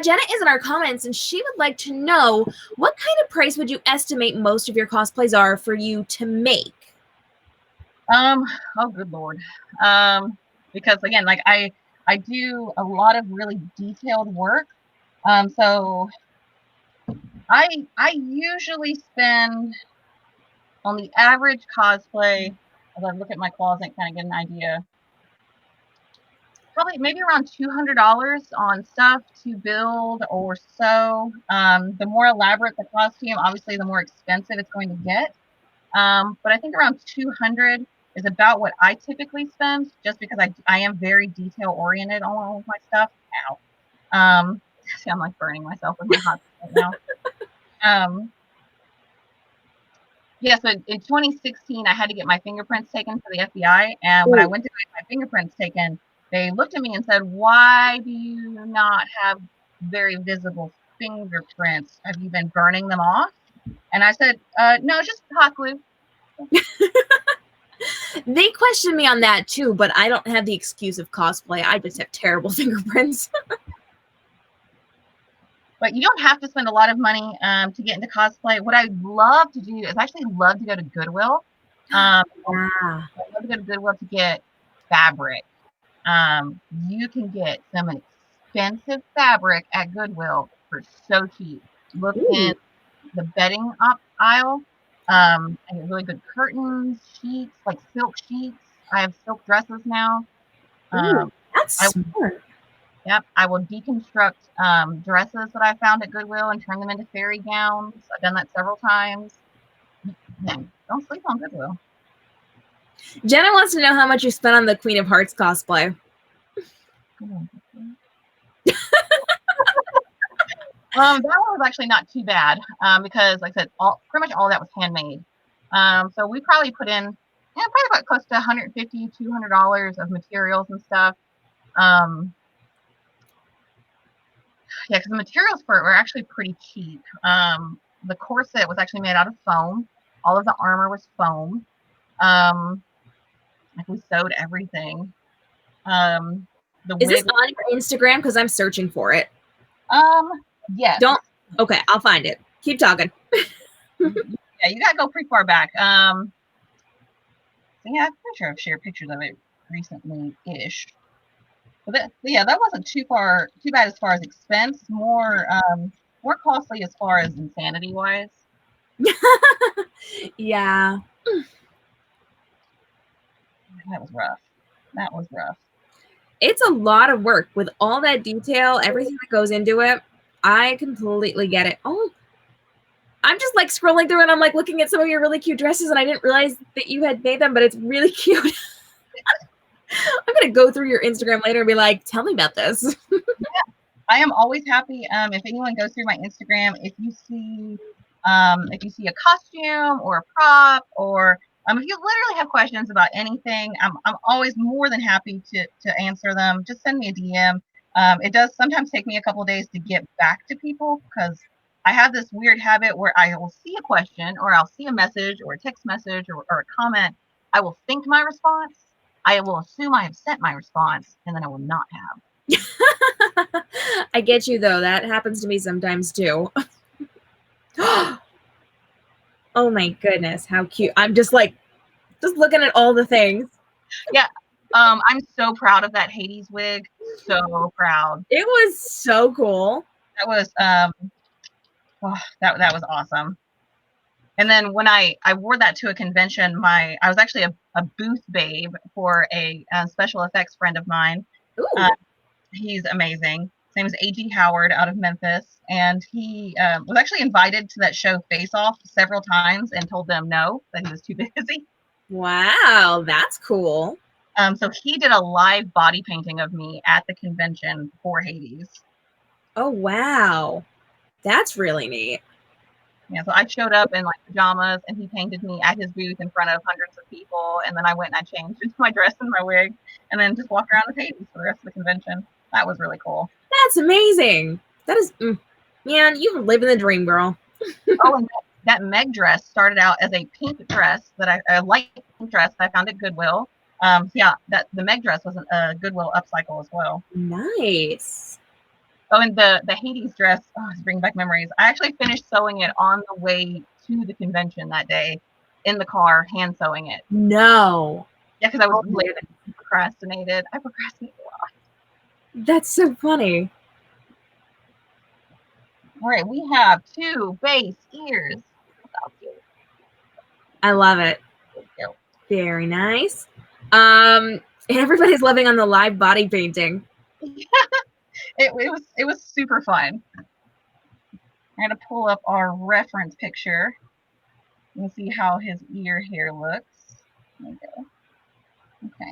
Jenna is in our comments, and she would like to know what kind of price would you estimate most of your cosplays are for you to make? Oh good Lord. Because again, like I do a lot of really detailed work. So I usually spend on the average cosplay, as I look at my closet, kind of get an idea. Probably maybe around $200 on stuff to build or sew. The more elaborate the costume, obviously, the more expensive it's going to get. But I think around 200 is about what I typically spend, just because I am very detail oriented on all of my stuff. Ow. See, I'm like burning myself with my hot right now. Yeah, so in 2016, I had to get my fingerprints taken for the FBI. And when I went to get my fingerprints taken, they looked at me and said, "Why do you not have very visible fingerprints? Have you been burning them off?" And I said, "No, just hot glue." They question me on that too, but I don't have the excuse of cosplay. I just have terrible fingerprints. But you don't have to spend a lot of money to get into cosplay. What I'd love to do is actually love to go to Goodwill. I'd love to go to Goodwill to get fabric. You can get some expensive fabric at Goodwill for so cheap. Look in the bedding aisle. I get really good curtains, sheets, silk sheets. I have silk dresses now. That's smart. Yep, I will deconstruct dresses that I found at Goodwill and turn them into fairy gowns. I've done that several times. Man, don't sleep on Goodwill. Jenna wants to know how much you spent on the Queen of Hearts cosplay. That one was actually not too bad because, like I said, pretty much all that was handmade. So we probably put in probably about close to $150, $200 of materials and stuff. Yeah, because the materials for it were actually pretty cheap. The corset was actually made out of foam. All of the armor was foam. Like we sewed everything. The Is this wig. on your Instagram? Because I'm searching for it. Yes. Don't. Okay, I'll find it. Keep talking. Yeah, you gotta go pretty far back. So yeah, I'm pretty sure I've shared pictures of it recently-ish. But yeah, that wasn't too bad as far as expense. More costly as far as insanity wise. Yeah. That was rough. That was rough. It's a lot of work with all that detail, everything that goes into it. I completely get it. Oh, I'm just like scrolling through and I'm like looking at some of your really cute dresses and I didn't realize that you had made them, but it's really cute. I'm going to go through your Instagram later and be like, tell me about this. Yeah, I am always happy if anyone goes through my Instagram, if you see a costume or a prop or if you literally have questions about anything, I'm always more than happy to answer them. Just send me a DM. It does sometimes take me a couple of days to get back to people because I have this weird habit where I will see a question or I'll see a message or a text message or a comment. I will think my response. I will assume I have sent my response and then I will not have. I get you though. That happens to me sometimes too. Oh my goodness, how cute. I'm just looking at all the things. Yeah. I'm so proud of that Hades wig. So proud. It was so cool. That was that was awesome. And then when I wore that to a convention, I was actually a booth babe for a special effects friend of mine. He's amazing. His name is A.G. Howard out of Memphis. And he was actually invited to that show Face Off several times and told them no, that he was too busy. Wow, that's cool. So he did a live body painting of me at the convention for Hades. Oh, wow. That's really neat. Yeah, so I showed up in like pajamas and he painted me at his booth in front of hundreds of people. And then I went and I changed into my dress and my wig and then just walked around with Hades for the rest of the convention. That was really cool. That's amazing. That is, man, you live in the dream, girl. Oh, and that Meg dress started out as a pink dress a light pink dress that I found at Goodwill. Yeah, the Meg dress was a Goodwill upcycle as well. Nice. Oh, and the Hades dress, it's bringing back memories. I actually finished sewing it on the way to the convention that day in the car, hand sewing it. No. Yeah, because I was late and procrastinated. I procrastinated a lot. That's so funny. All right, we have 2 base ears. I love it. Very nice. Everybody's loving on the live body painting. It was super fun. I'm gonna pull up our reference picture and see how his ear here looks. There we go. Okay.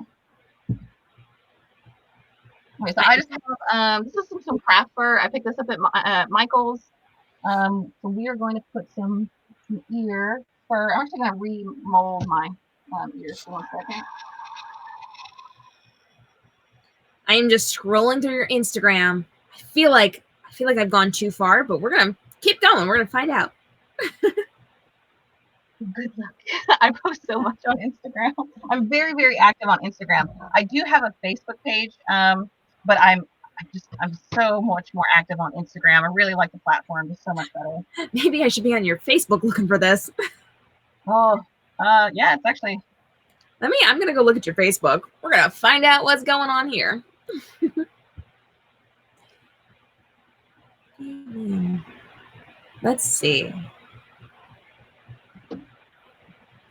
So I just have this is some craft fur. I picked this up at Michael's. So we are going to put some ear fur. I'm actually gonna remold my ears for 1 second. I am just scrolling through your Instagram. I feel like I've gone too far, but we're gonna keep going. We're gonna find out. Good luck. I post so much on Instagram. I'm very, very active on Instagram. I do have a Facebook page, but I'm so much more active on Instagram. I really like the platform. It's so much better. Maybe I should be on your Facebook looking for this. Oh, yeah, it's actually. I'm gonna go look at your Facebook. We're gonna find out what's going on here. Let's see.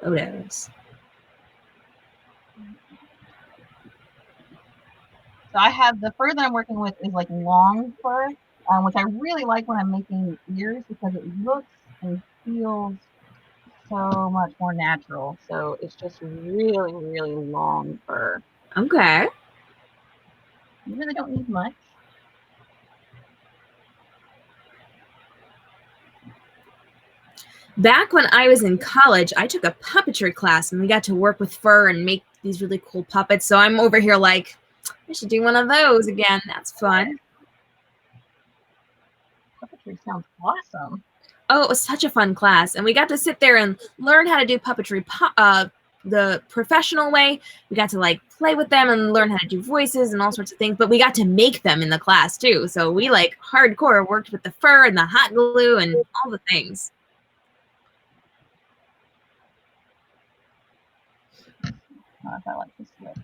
Photos. So I have the fur that I'm working with is like long fur, which I really like when I'm making ears because it looks and feels so much more natural. So it's just really, really long fur. Okay. You really don't need much. Back when I was in college, I took a puppetry class and we got to work with fur and make these really cool puppets. So I'm over here like, I should do one of those again. That's fun. Puppetry sounds awesome. Oh, it was such a fun class. And we got to sit there and learn how to do puppetry the professional way. We got to like play with them and learn how to do voices and all sorts of things. But we got to make them in the class too. So we like hardcore worked with the fur and the hot glue and all the things. If I like this look.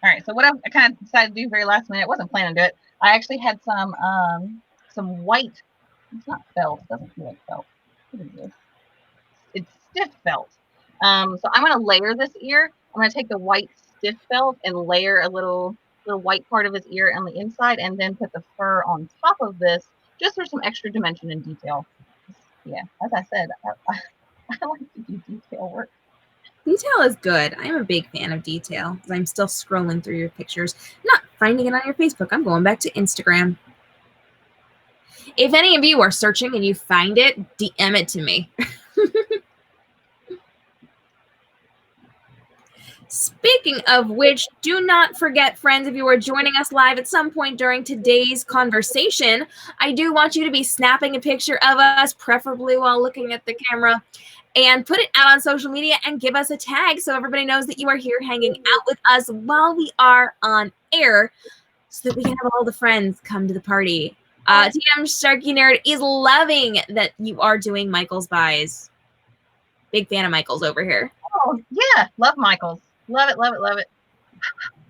All right, so what I kind of decided to do very last minute, I wasn't planning to do it. I actually had some white, it's not felt, it doesn't feel like felt. What is this? It's stiff felt. So I'm going to layer this ear. I'm going to take the white stiff felt and layer a little white part of his ear on the inside and then put the fur on top of this just for some extra dimension and detail. Yeah, as I said, I like to do detail work. Detail is good. I'm a big fan of detail because I'm still scrolling through your pictures, not finding it on your Facebook. I'm going back to Instagram. If any of you are searching and you find it, DM it to me. Speaking of which, do not forget, friends, if you are joining us live at some point during today's conversation, I do want you to be snapping a picture of us, preferably while looking at the camera, and put it out on social media and give us a tag so everybody knows that you are here hanging out with us while we are on air so that we can have all the friends come to the party. TM Sharky Nerd is loving that you are doing Michael's buys. Big fan of Michael's over here. Oh, yeah. Love Michael's. Love it, love it, love it.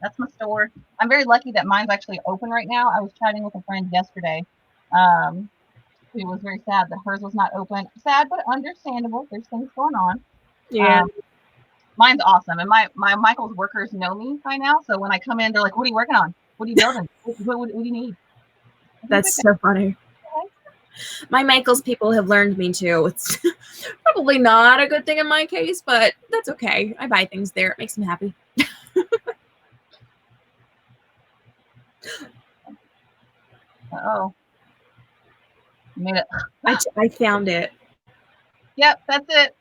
That's my store. I'm very lucky that mine's actually open right now. I was chatting with a friend yesterday who was very sad that hers was not open. Sad, but understandable. There's things going on. Yeah. Mine's awesome. And my Michael's workers know me by now. So when I come in, they're like, what are you working on? What are you building? What do you need? That's so funny. My Michael's people have learned me too. It's probably not a good thing in my case, but that's okay. I buy things there. It makes them happy. Uh-oh. You made it. I found it. Yep, that's it.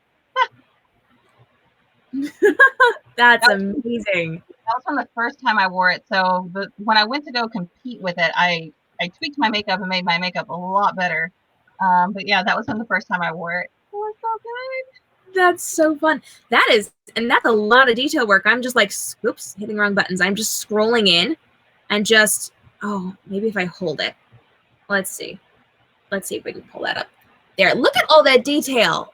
That's amazing. That was from the first time I wore it. So when I went to go compete with it, I tweaked my makeup and made my makeup a lot better. But yeah, that was from the first time I wore it. It was so good. That's so fun. That's a lot of detail work. I'm just like, oops, hitting wrong buttons. I'm just scrolling in and just, maybe if I hold it. Let's see. Let's see if we can pull that up. There, look at all that detail,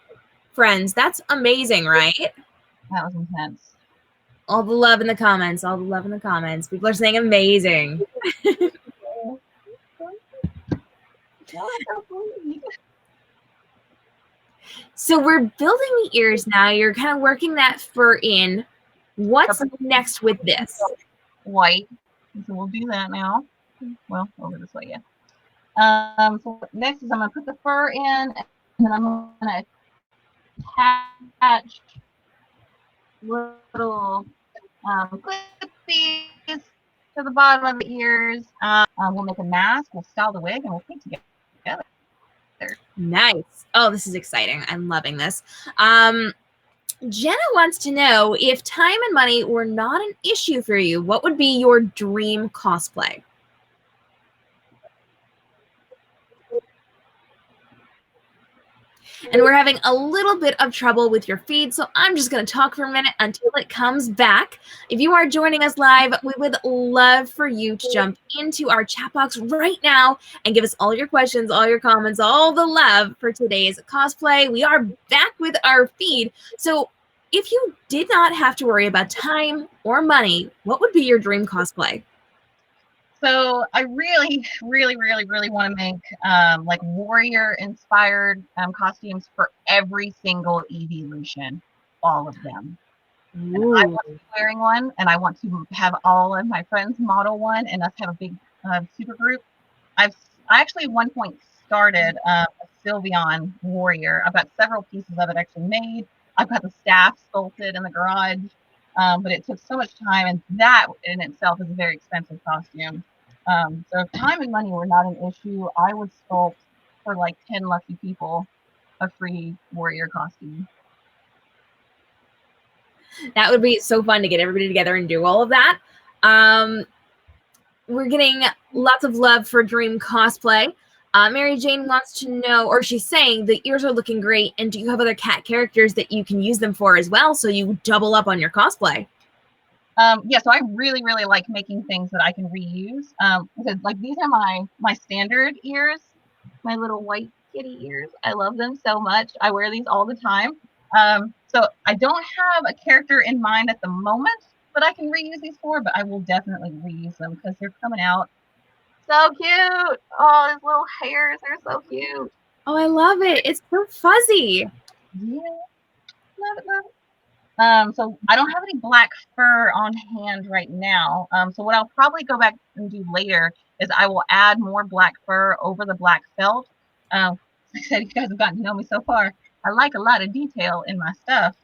friends. That's amazing, right? That was intense. All the love in the comments. All the love in the comments. People are saying amazing. So we're building the ears now. You're kind of working that fur in. What's next with this? White. So we'll do that now. Well, over this way, yeah. So next is I'm going to put the fur in, and then I'm going to attach little clippies to the bottom of the ears. We'll make a mask. We'll style the wig, and we'll paint together. Nice. Oh, this is exciting. I'm loving this. Jenna wants to know, if time and money were not an issue for you, what would be your dream cosplay? And we're having a little bit of trouble with your feed, so I'm just going to talk for a minute until it comes back. If you are joining us live, we would love for you to jump into our chat box right now and give us all your questions, all your comments, all the love for today's cosplay. We are back with our feed. So if you did not have to worry about time or money, what would be your dream cosplay? So I really, really, really, really want to make like warrior-inspired costumes for every single evolution, all of them. And I Ooh. want to be wearing one, and I want to have all of my friends model one, and us have a big super group. I actually at one point started a Sylveon warrior. I've got several pieces of it actually made. I've got the staff sculpted in the garage, but it took so much time, and that in itself is a very expensive costume. So if time and money were not an issue, I would sculpt for like 10 lucky people a free warrior costume. That would be so fun to get everybody together and do all of that. We're getting lots of love for Dream Cosplay. Mary Jane wants to know, or she's saying, the ears are looking great, and do you have other cat characters that you can use them for as well, so you double up on your cosplay? Yeah, so I really, really like making things that I can reuse. Because like these are my standard ears, my little white kitty ears. I love them so much. I wear these all the time. So I don't have a character in mind at the moment that I can reuse these for, but I will definitely reuse them because they're coming out so cute. Oh, his little hairs are so cute. Oh, I love it. It's so fuzzy. Yeah, love it, love it. So I don't have any black fur on hand right now. So what I'll probably go back and do later is I will add more black fur over the black felt. Like I said, you guys have gotten to know me so far. I like a lot of detail in my stuff.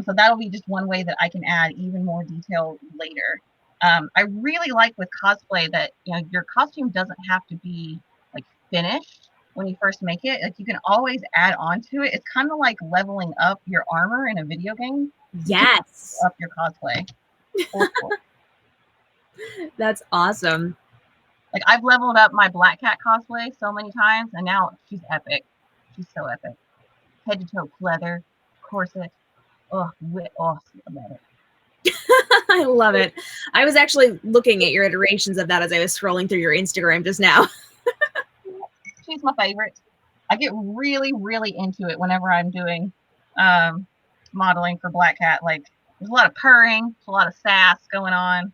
So that'll be just one way that I can add even more detail later. I really like with cosplay that your costume doesn't have to be like finished when you first make it. Like you can always add on to it. It's kind of like leveling up your armor in a video game. Yes. Up your cosplay. Cool. That's awesome. Like I've leveled up my Black Cat cosplay so many times, and now she's epic. She's so epic. Head to toe leather, corset. Oh, awesome about it. I love it. I was actually looking at your iterations of that as I was scrolling through your Instagram just now. She's my favorite. I get really, really into it whenever I'm doing modeling for Black Cat. Like there's a lot of purring, a lot of sass going on.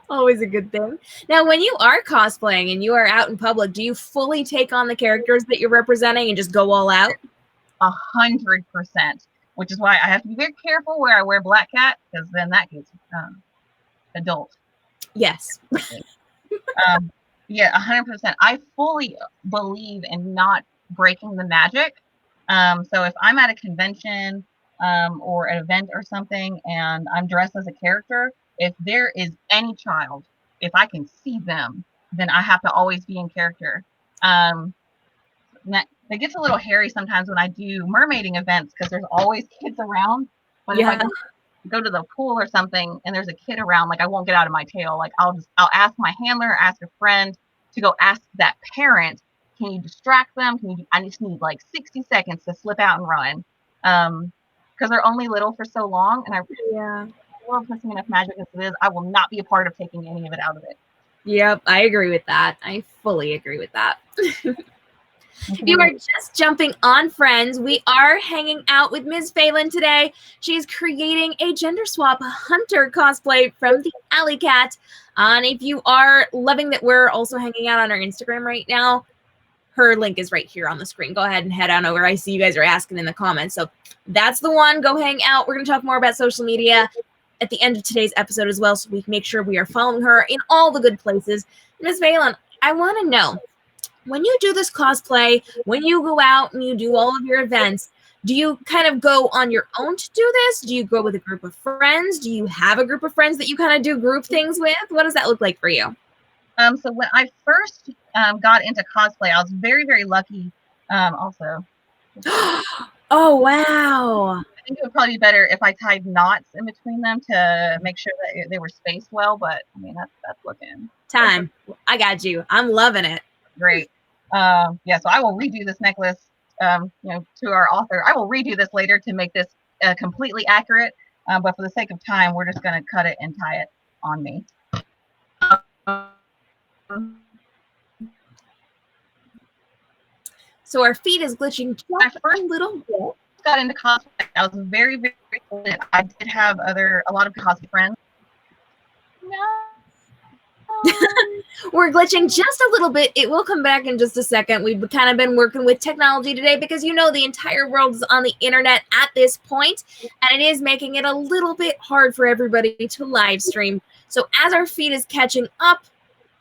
Always a good thing. Now, when you are cosplaying and you are out in public, do you fully take on the characters that you're representing and just go all out? 100%, which is why I have to be very careful where I wear Black Cat, because then that gets adult. Yes. Yeah, 100%. I fully believe in not breaking the magic. So if I'm at a convention or an event or something and I'm dressed as a character, if there is any child, if I can see them, then I have to always be in character. It gets a little hairy sometimes when I do mermaiding events because there's always kids around. But if I go to the pool or something and there's a kid around, like I won't get out of my tail. Like I'll ask my handler, ask a friend to go ask that parent, can you distract them? I just need like 60 seconds to slip out and run. Because they're only little for so long, and I love missing enough magic as it is. I will not be a part of taking any of it out of it. Yep, I agree with that. I fully agree with that. If you are just jumping on, friends, we are hanging out with Ms. Faelyn today. She's creating a gender swap hunter cosplay from the Alley Cat. And if you are loving that we're also hanging out on our Instagram right now, her link is right here on the screen. Go ahead and head on over. I see you guys are asking in the comments. So that's the one. Go hang out. We're going to talk more about social media at the end of today's episode as well, so we can make sure we are following her in all the good places. Ms. Faelyn, I want to know, when you do this cosplay, when you go out and you do all of your events, do you kind of go on your own to do this? Do you go with a group of friends? Do you have a group of friends that you kind of do group things with? What does that look like for you? So when I first got into cosplay, I was very, very lucky. Also. Oh, wow. I think it would probably be better if I tied knots in between them to make sure that they were spaced well. But I mean, that's looking. Time. I got you. I'm loving it. Great. Yeah, so I will redo this necklace, to our author. I will redo this later to make this completely accurate. But for the sake of time, we're just going to cut it and tie it on me. So our feed is glitching just a little bit. Got into cosplay. I was very, very fortunate. I did have a lot of cosplay friends. No. We're glitching just a little bit. It will come back in just a second. We've kind of been working with technology today because the entire world is on the internet at this point, and it is making it a little bit hard for everybody to live stream. So as our feed is catching up,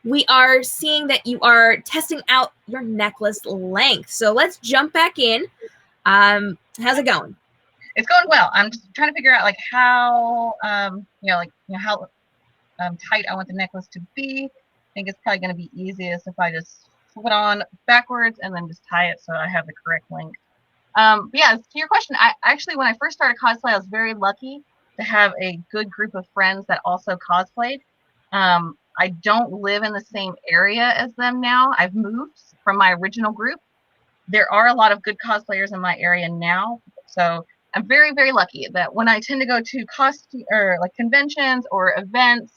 we are seeing that you are testing out your necklace length. So let's jump back in. How's it going? It's going well. I'm just trying to figure out like how how tight I want the necklace to be. I think it's probably going to be easiest if I just flip it on backwards and then just tie it so I have the correct length. But yeah, to your question, I actually, when I first started cosplay, I was very lucky to have a good group of friends that also cosplayed. I don't live in the same area as them now. I've moved from my original group. There are a lot of good cosplayers in my area now, so I'm very, very lucky that when I tend to go to costume or like conventions or events,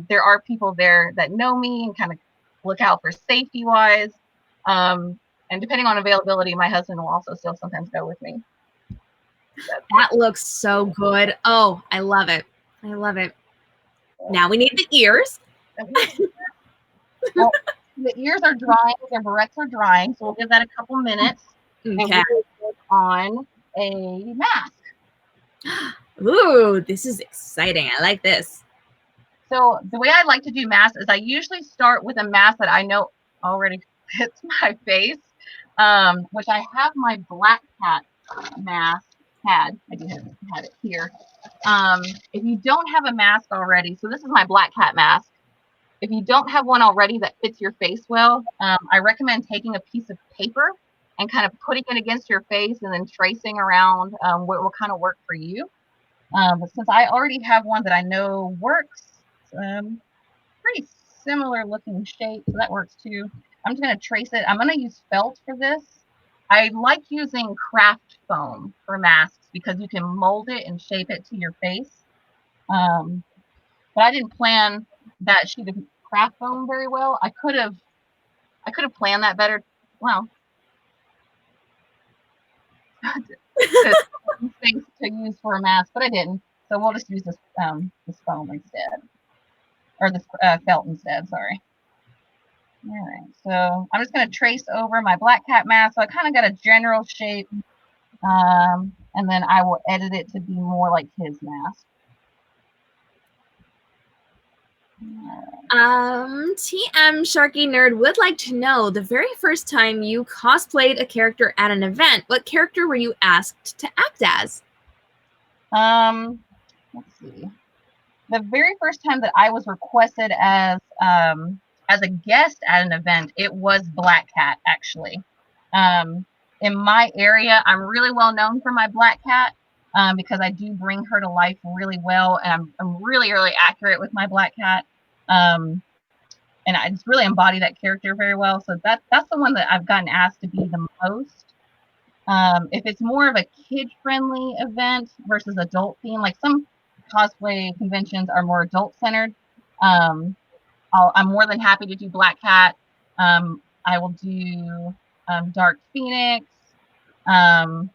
there are people there that know me and kind of look out for safety wise. And depending on availability, my husband will also still sometimes go with me. That looks so good. Oh, I love it. I love it. Now we need the ears. Well, the ears are drying, their barrettes are drying, so we'll give that a couple minutes. Okay. And we'll put on a mask. Ooh, this is exciting. I like this. So the way I like to do masks is I usually start with a mask that I know already fits my face, which I have my black cat mask had. I do have it here. If you don't have a mask already, so this is my black cat mask. If you don't have one already that fits your face well, I recommend taking a piece of paper and kind of putting it against your face and then tracing around what will kind of work for you. But since I already have one that I know works, pretty similar looking shape, so that works too. I'm just going to trace it. I'm going to use felt for this. I like using craft foam for masks because you can mold it and shape it to your face. But I didn't plan that sheet of craft foam very well. I could have planned that better. Well, things to use for a mask, but I didn't. So we'll just use this foam instead, or this felt instead. Sorry. All right. So I'm just going to trace over my black cat mask. So I kind of got a general shape, and then I will edit it to be more like his mask. TM Sharky Nerd would like to know the very first time you cosplayed a character at an event, what character were you asked to act as? Let's see. The very first time that I was requested as a guest at an event, it was Black Cat, actually. In my area, I'm really well known for my Black Cat because I do bring her to life really well, and I'm really, really accurate with my Black Cat. And I just really embody that character very well. So that's the one that I've gotten asked to be the most. If it's more of a kid-friendly event versus adult theme, like some cosplay conventions are more adult-centered, I'm more than happy to do Black Cat. I will do Dark Phoenix. I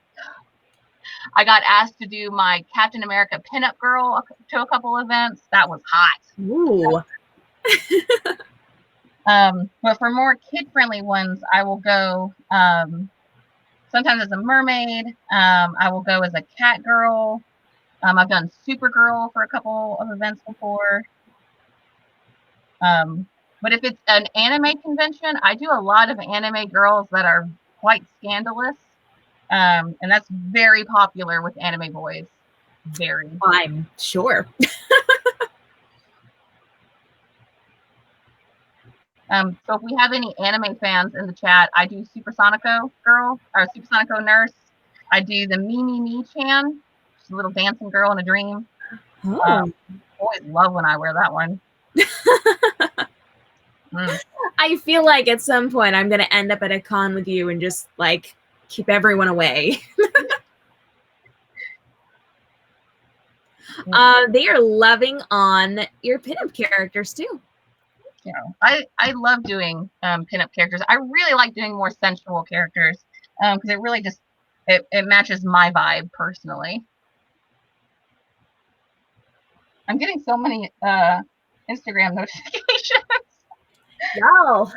got asked to do my Captain America pinup girl to a couple events. That was hot. Ooh. But for more kid-friendly ones, I will go sometimes as a mermaid. I will go as a cat girl. I've done Supergirl for a couple of events before. But if it's an anime convention, I do a lot of anime girls that are quite scandalous. And that's very popular with anime boys. Very. I'm sure. So if we have any anime fans in the chat, I do Supersonico girl or Supersonico nurse. I do the Me Chan. She's a little dancing girl in a dream. Oh. Boys love when I wear that one. I feel like at some point I'm going to end up at a con with you and just like keep everyone away. They are loving on your pinup characters too. You know, I love doing pinup characters. I really like doing more sensual characters because it really just it matches my vibe personally. I'm getting so many Instagram notifications. Y'all,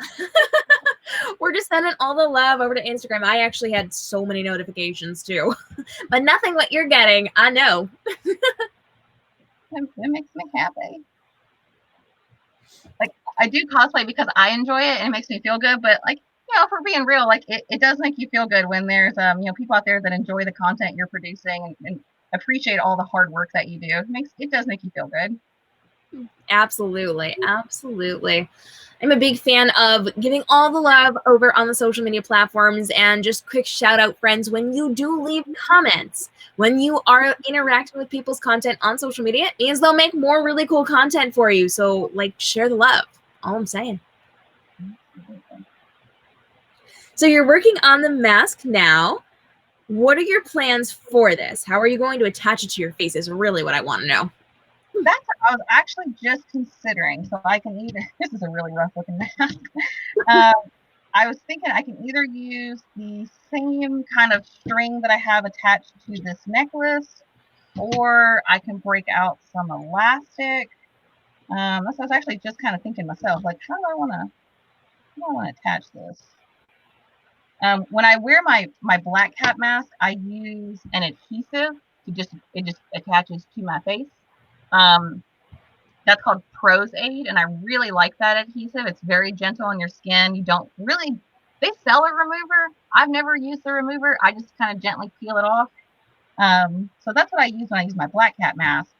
we're just sending all the love over to Instagram. I actually had so many notifications too, but nothing what you're getting. I know. It makes me happy. Like, I do cosplay because I enjoy it and it makes me feel good, but like, if we're being real, like it does make you feel good when there's people out there that enjoy the content you're producing and appreciate all the hard work that you do. It does make you feel good. Absolutely. I'm a big fan of giving all the love over on the social media platforms, and just quick shout out, friends, when you do leave comments, when you are interacting with people's content on social media, it means they'll make more really cool content for you. So like, share the love. All I'm saying. So you're working on the mask now. What are your plans for this? How are you going to attach it to your face is really what I want to know. I was actually just considering, so I can either, this is a really rough looking mask. I was thinking I can either use the same kind of string that I have attached to this necklace, or I can break out some elastic. So I was actually just kind of thinking myself, like, how do I want to attach this? When I wear my black hat mask, I use an adhesive it just attaches to my face. That's called Pros Aid, and I really like that adhesive. It's very gentle on your skin. You don't really, they sell a remover. I've never used the remover. I just kind of gently peel it off. So that's what I use when I use my black hat mask.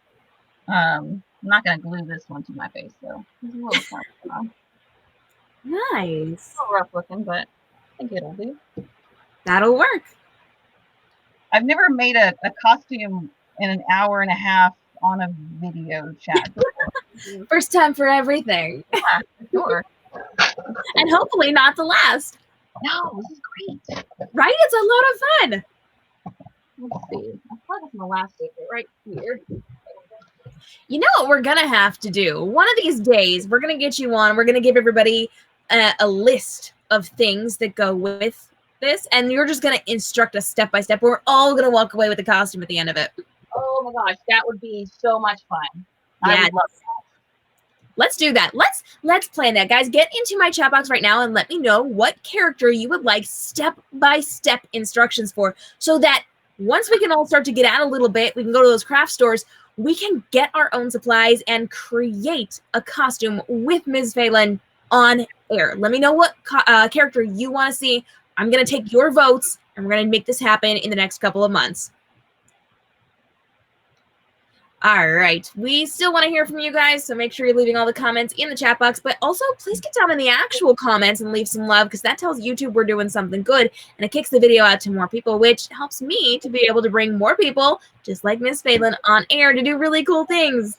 I'm not going to glue this one to my face, though. It's a little fun. Nice. A little rough looking, but I think it'll do. That'll work. I've never made a costume in an hour and a half on a video chat before. First time for everything. Yeah, sure. And hopefully not the last. No, this is great. Right? It's a lot of fun. Let's see. I have some elastic right here. You know what we're going to have to do? One of these days, we're going to get you on. We're going to give everybody a list of things that go with this, and you're just going to instruct us step by step. We're all going to walk away with a costume at the end of it. Oh my gosh, that would be so much fun. Yeah. I would love that. Let's do that. Let's plan that, guys. Get into my chat box right now and let me know what character you would like step-by-step instructions for, so that once we can all start to get out a little bit, we can go to those craft stores, we can get our own supplies and create a costume with Ms. Faelyn on air. Let me know what character you want to see. I'm going to take your votes, and we're going to make this happen in the next couple of months. All right. We still want to hear from you guys, so make sure you're leaving all the comments in the chat box, but also please get down in the actual comments and leave some love, because that tells YouTube we're doing something good, and it kicks the video out to more people, which helps me to be able to bring more people, just like Miss Faelyn, on air to do really cool things.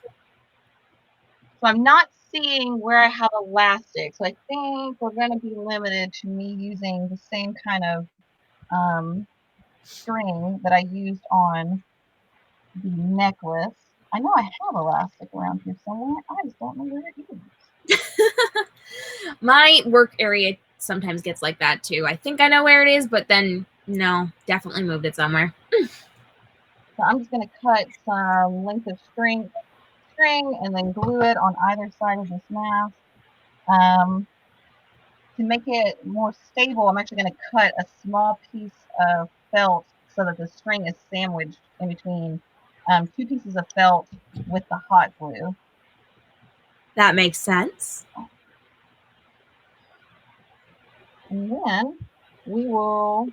So I'm not seeing where I have elastic, so I think we're going to be limited to me using the same kind of string that I used on the necklace. I know I have elastic around here somewhere. I just don't know where it is. My work area sometimes gets like that too. I think I know where it is, but then no, definitely moved it somewhere. So I'm just going to cut some length of string and then glue it on either side of this mask. To make it more stable, I'm actually going to cut a small piece of felt so that the string is sandwiched in between two pieces of felt with the hot glue. That makes sense. And then we will,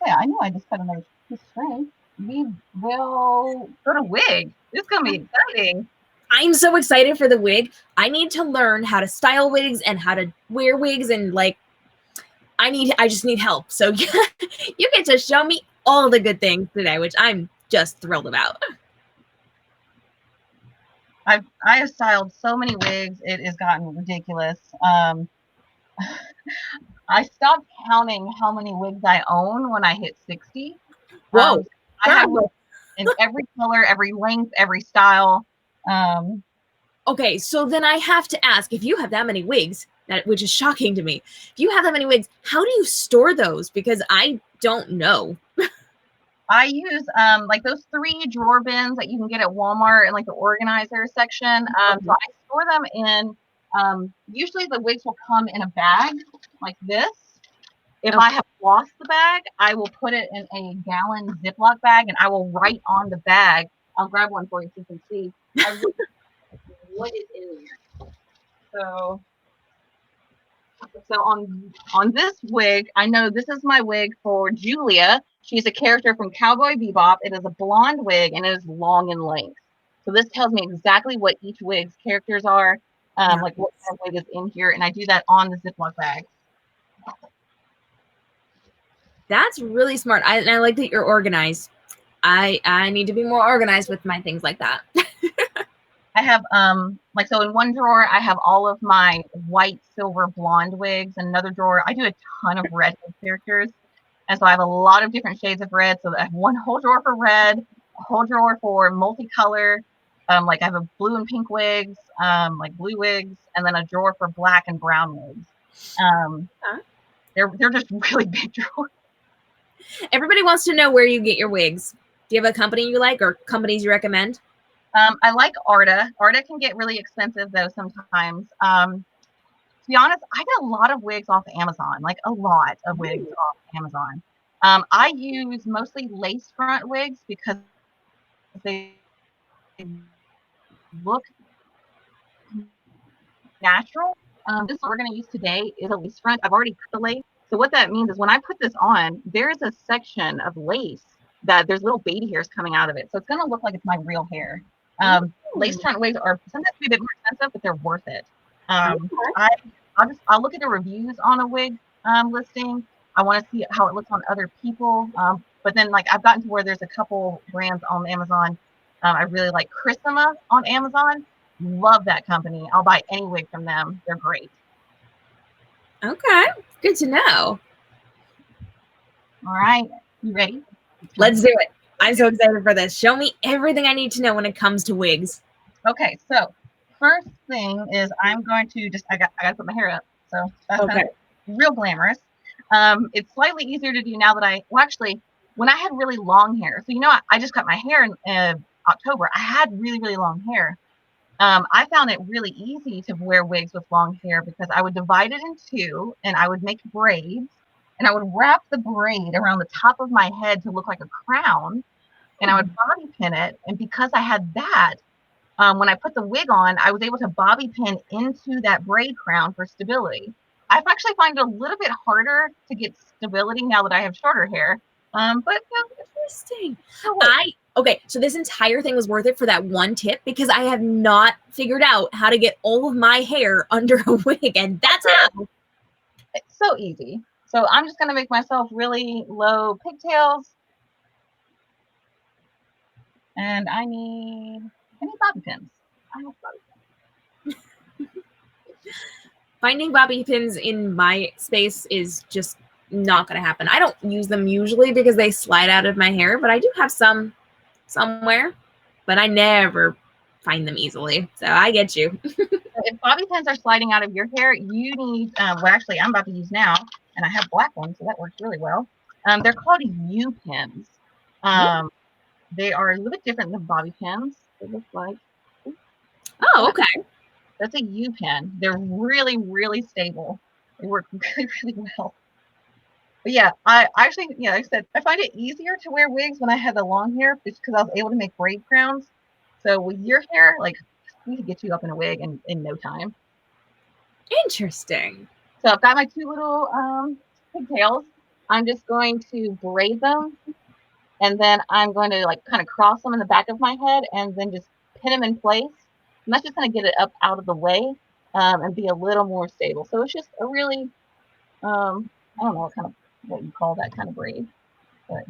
I know I just cut another piece of string. We will go to wig. This is going to be exciting. I'm so excited for the wig. I need to learn how to style wigs and how to wear wigs, and like, I just need help. So you get to show me all the good things today, which I'm just thrilled about. I have styled so many wigs, it has gotten ridiculous. I stopped counting how many wigs I own when I hit 60. Whoa. I have in every color, every length, every style. Okay, so then I have to ask, if you have that many wigs, which is shocking to me, if you have that many wigs, how do you store those? Because I don't know. I use like those 3 drawer bins that you can get at Walmart in like the organizer section. So I store them in Usually the wigs will come in a bag like this. If I have lost the bag, I will put it in a gallon Ziploc bag, and I will write on the bag. I'll grab one for you so you can see what is in there. So on this wig, I know this is my wig for Julia. She's a character from Cowboy Bebop. It is a blonde wig, and it is long in length. So this tells me exactly what each wig's characters are, like what kind of wig is in here, and I do that on the Ziploc bag. That's really smart. I like that you're organized. I need to be more organized with my things like that. I have like, so in one drawer I have all of my white, silver, blonde wigs. In another drawer I do a ton of red characters, and so I have a lot of different shades of red. So I have one whole drawer for red, a whole drawer for multicolor. Like I have a blue and pink wigs, like blue wigs, and then a drawer for black and brown wigs. They're just really big drawers. Everybody wants to know where you get your wigs. Do you have a company you like or companies you recommend? I like Arta. Arta can get really expensive though sometimes. To be honest, I get a lot of wigs off Amazon, like a lot of wigs off Amazon. I use mostly lace front wigs because they look natural. This we're going to use today is a lace front. I've already cut the lace. So what that means is when I put this on, there is a section of lace that there's little baby hairs coming out of it. So it's going to look like it's my real hair. Lace front wigs are sometimes a bit more expensive, but they're worth it. I'll look at the reviews on a wig listing. I want to see how it looks on other people. But then like I've gotten to where there's a couple brands on Amazon. I really like Chrisima on Amazon. Love that company. I'll buy any wig from them. They're great. Okay, good to know. All right, you ready? Let's do it. I'm so excited for this. Show me everything I need to know when it comes to wigs. Okay, so first thing is I'm going to I gotta put my hair up. So that's kind of real glamorous. It's slightly easier to do now that actually, when I had really long hair, so I just cut my hair in October. I had really, really long hair. I found it really easy to wear wigs with long hair because I would divide it in two and I would make braids and I would wrap the braid around the top of my head to look like a crown and I would bobby pin it. And because I had that, when I put the wig on, I was able to bobby pin into that braid crown for stability. I actually find it a little bit harder to get stability now that I have shorter hair. But interesting. Okay, so this entire thing was worth it for that one tip because I have not figured out how to get all of my hair under a wig, and that's how. It's so easy. So I'm just gonna make myself really low pigtails, and I need bobby pins. I have bobby pins. Finding bobby pins in my space is just not going to happen. I don't use them usually because they slide out of my hair, but I do have some somewhere, but I never find them easily. So I get you. If bobby pins are sliding out of your hair, you need, well, actually I'm about to use now, and I have black ones, so that works really well. They're called U pins. They are a little bit different than bobby pins. They look like. Oh, okay. That's a U pin. They're really, really stable. They work really, really well. But yeah, I actually, like I said, I find it easier to wear wigs when I had the long hair just because I was able to make braid crowns. So with your hair, like, we could get you up in a wig in no time. Interesting. So I've got my two little pigtails. I'm just going to braid them. And then I'm going to like kind of cross them in the back of my head and then just pin them in place. And that's just going to get it up out of the way and be a little more stable. So it's just a really, I don't know what you call that kind of braid. But.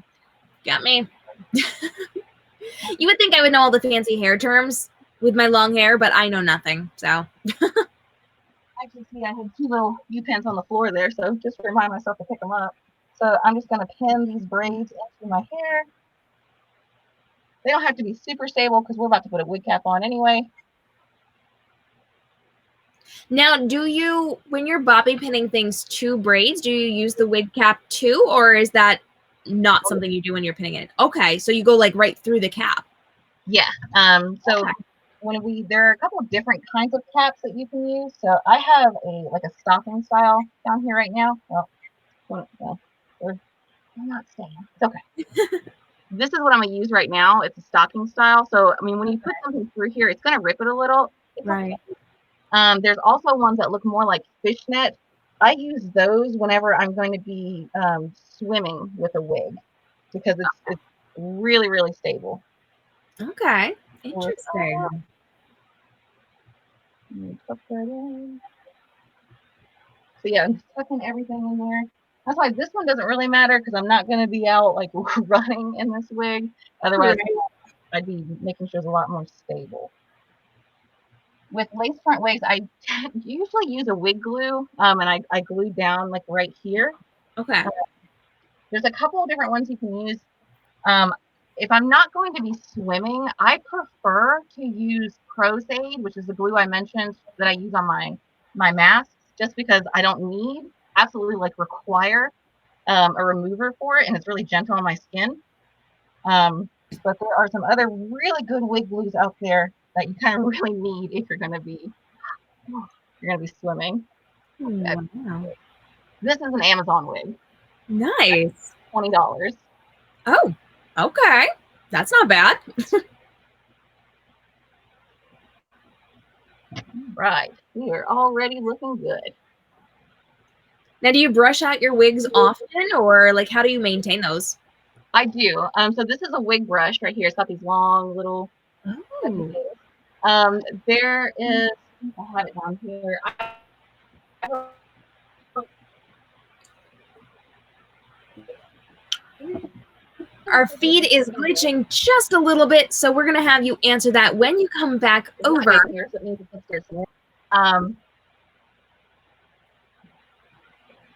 Got me. You would think I would know all the fancy hair terms with my long hair, but I know nothing. So. I can see I had two little U-pins on the floor there, so just to remind myself to pick them up. So I'm just going to pin these braids into my hair. They don't have to be super stable because we're about to put a wig cap on anyway. Now, when you're bobby pinning things to braids, do you use the wig cap too, or is that not something you do when you're pinning it? Okay, so you go like right through the cap. Yeah. So there are a couple of different kinds of caps that you can use. So I have a stocking style down here right now. Well, they're not staying. It's okay. This is what I'm gonna use right now. It's a stocking style. So I mean, when you put something through here, it's gonna rip it a little. Right. There's also ones that look more like fishnet. I use those whenever I'm going to be swimming with a wig because it's really, really stable. Okay. Interesting. So yeah, I'm tucking everything in there. That's why this one doesn't really matter because I'm not going to be out like running in this wig. Otherwise, I'd be making sure it's a lot more stable. With lace front wigs, I usually use a wig glue, and I glue down like right here. Okay. There's a couple of different ones you can use. If I'm not going to be swimming, I prefer to use Crow's Aid, which is the glue I mentioned that I use on my masks, just because I don't absolutely require a remover for it, and it's really gentle on my skin. But there are some other really good wig glues out there that you kind of really need if you're going to be swimming. Wow. This is an Amazon wig. Nice. $20. Oh, okay. That's not bad. Right. We are already looking good. Now, do you brush out your wigs often, or like how do you maintain those? I do. So this is a wig brush right here. It's got these long little. There is. I have it down here. Our feed is glitching just a little bit, so we're gonna have you answer that when you come back over.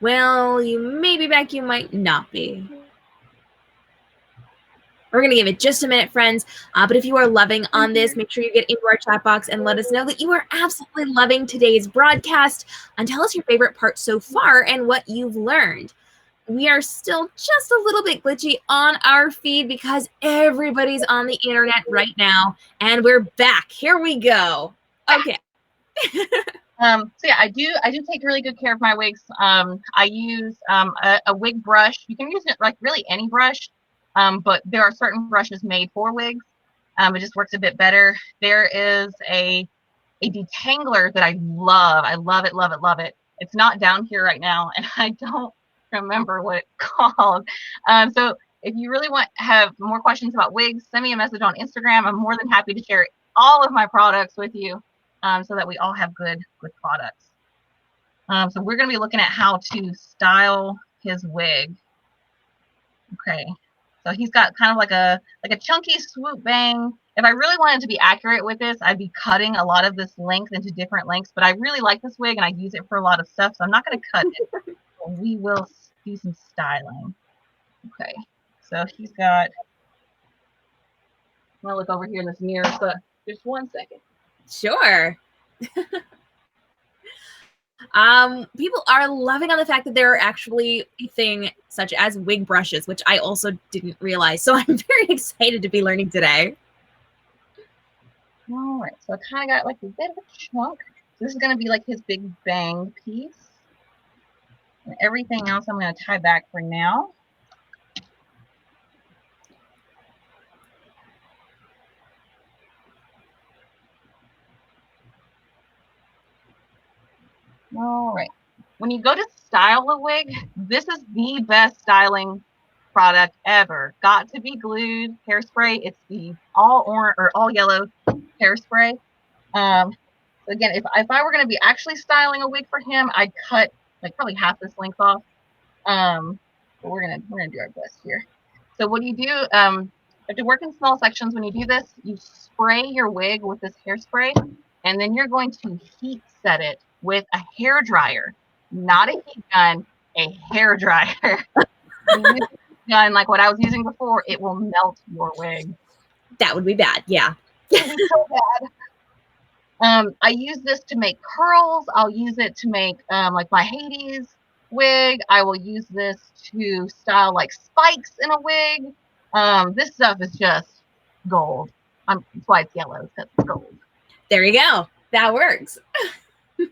Well, you may be back, you might not be. We're going to give it just a minute, friends. But if you are loving on this, make sure you get into our chat box and let us know that you are absolutely loving today's broadcast. And tell us your favorite part so far and what you've learned. We are still just a little bit glitchy on our feed because everybody's on the internet right now. And we're back. Here we go. Okay. So yeah, I do take really good care of my wigs. I use a wig brush. You can use it like really any brush. But there are certain brushes made for wigs. It just works a bit better. There is a detangler that I love. I love it, love it, love it. It's not down here right now, and I don't remember what it's called. So if you really have more questions about wigs, send me a message on Instagram. I'm more than happy to share all of my products with you, so that we all have good products. So we're going to be looking at how to style his wig. Okay. So he's got kind of like a chunky swoop bang. If I really wanted to be accurate with this, I'd be cutting a lot of this length into different lengths. But I really like this wig and I use it for a lot of stuff. So I'm not going to cut it. We will do some styling. Okay. So he's got. I'm going to look over here in this mirror. So just 1 second. Sure. People are loving on the fact that there are actually a thing such as wig brushes, which I also didn't realize. So I'm very excited to be learning today. All right, so I kind of got like a bit of a chunk. So this is going to be like his big bang piece. And everything else I'm going to tie back for now. All right. When you go to style a wig, this is the best styling product ever. Got to be glued hairspray. It's the all orange or all yellow hairspray. So again, if I were going to be actually styling a wig for him, I'd cut like probably half this length off. But we're gonna do our best here. So what you do, you have to work in small sections. When you do this, you spray your wig with this hairspray, and then you're going to heat set it with a hair dryer, not a heat gun, a hair dryer. Gun like what I was using before, it will melt your wig. That would be bad, yeah. It would be so bad. I use this to make curls. I'll use it to make like my Hades wig. I will use this to style like spikes in a wig. This stuff is just gold. That's why it's yellow, because it's gold. There you go. That works. So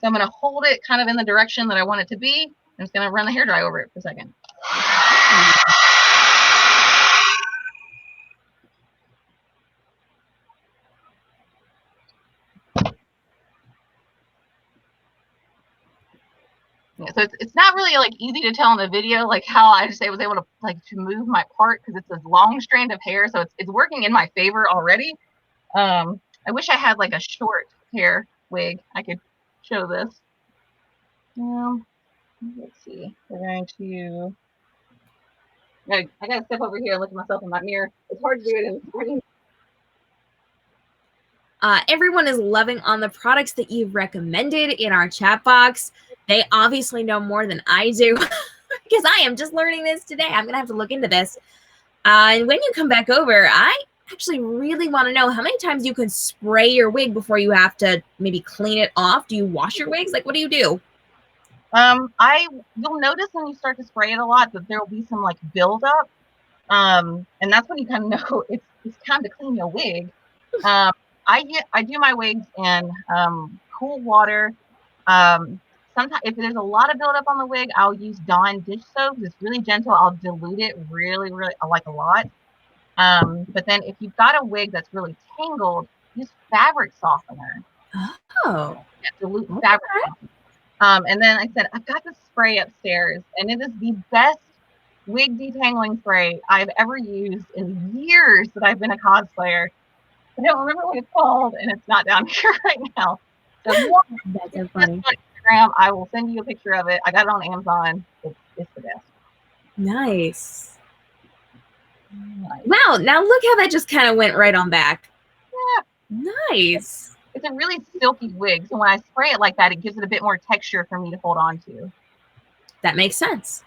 I'm going to hold it kind of in the direction that I want it to be. I'm just going to run the hairdryer over it for a second. Yeah, so it's not really like easy to tell in the video, like how I just was able to to move my part because it's a long strand of hair, so it's working in my favor already. I wish I had like a short hair wig. I could show this. Let's see. We're going to. I gotta step over here and look at myself in my mirror. It's hard to do it in the screen. Everyone is loving on the products that you've recommended in our chat box. They obviously know more than I do because I am just learning this today. I'm going to have to look into this. And when you come back over, I actually really want to know how many times you can spray your wig before you have to maybe clean it off. Do you wash your wigs? Like, what do you do? You'll notice when you start to spray it a lot that there will be some like buildup. And that's when you kind of know it's time to clean your wig. I do my wigs in cool water. Sometimes if there's a lot of buildup on the wig, I'll use Dawn dish soap. It's really gentle. I'll dilute it really, really like a lot. But then if you've got a wig that's really tangled, use fabric softener. Oh, yeah, dilute fabric softener. And then I said, I've got this spray upstairs, and it is the best wig detangling spray I've ever used in the years that I've been a cosplayer. I don't remember what it's called, and it's not down here right now. So if you want that's so funny. on Instagram, I will send you a picture of it. I got it on Amazon. It's the best. Nice. Wow, now look how that just kind of went right on back. Yeah. Nice. It's a really silky wig, so when I spray it like that, it gives it a bit more texture for me to hold on to. That makes sense.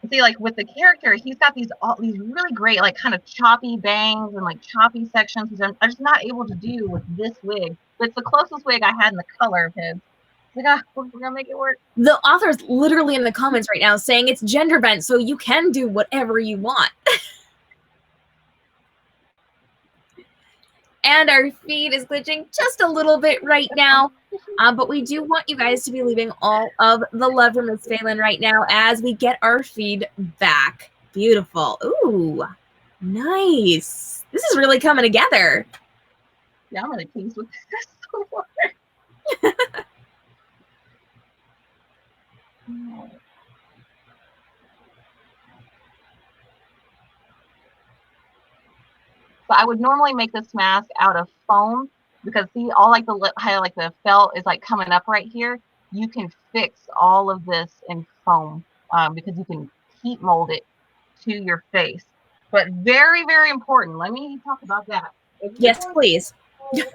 See, like with the character, he's got these really great, like kind of choppy bangs and like choppy sections, which I'm just not able to do with this wig. But it's the closest wig I had in the color of his. Like, we're gonna make it work. The author's literally in the comments right now saying it's gender bent, so you can do whatever you want. And our feed is glitching just a little bit right now. But we do want you guys to be leaving all of the love from Miss Faelyn right now as we get our feed back. Beautiful. Ooh, nice. This is really coming together. Yeah, I'm really pleased with this. So I would normally make this mask out of foam because see, all like the felt is like coming up right here. You can fix all of this in foam because you can heat mold it to your face. But very, very important. Let me talk about that. Yes, please. Because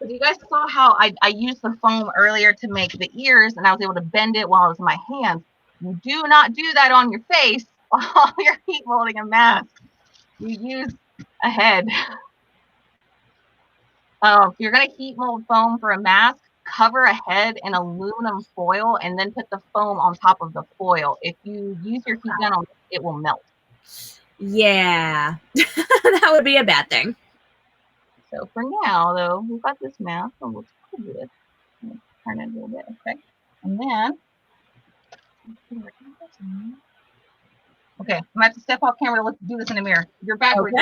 you guys saw how I used the foam earlier to make the ears, and I was able to bend it while it was in my hands. You do not do that on your face while you're heat molding a mask. You use a head. If you're going to heat mold foam for a mask, cover a head in aluminum foil and then put the foam on top of the foil. If you use your heat gun on it, will melt. Yeah, that would be a bad thing. So for now, though, we've got this mask, and we'll do this. Turn it a little bit, okay? And then, okay, I'm going to have to step off camera to do this in the mirror. You're backwards.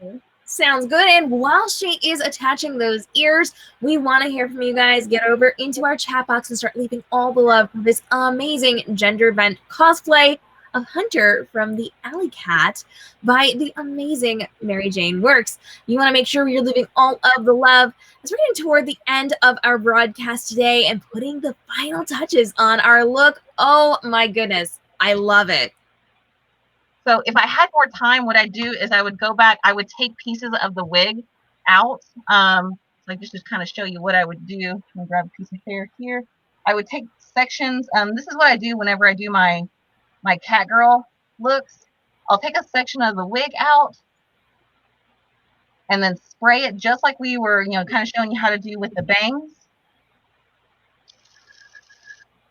Okay. Sounds good. And while she is attaching those ears, we want to hear from you guys. Get over into our chat box and start leaving all the love for this amazing gender bent cosplay of Hunter from the Alley Cat by the amazing Mary Jane Works. You want to make sure you're leaving all of the love as we're getting toward the end of our broadcast today and putting the final touches on our look. Oh my goodness. I love it. So if I had more time, what I'd do is I would go back, I would take pieces of the wig out. Like just to kind of show you what I would do. I'm gonna grab a piece of hair here. I would take sections. This is what I do whenever I do my cat girl looks. I'll take a section of the wig out and then spray it just like we were, kind of showing you how to do with the bangs.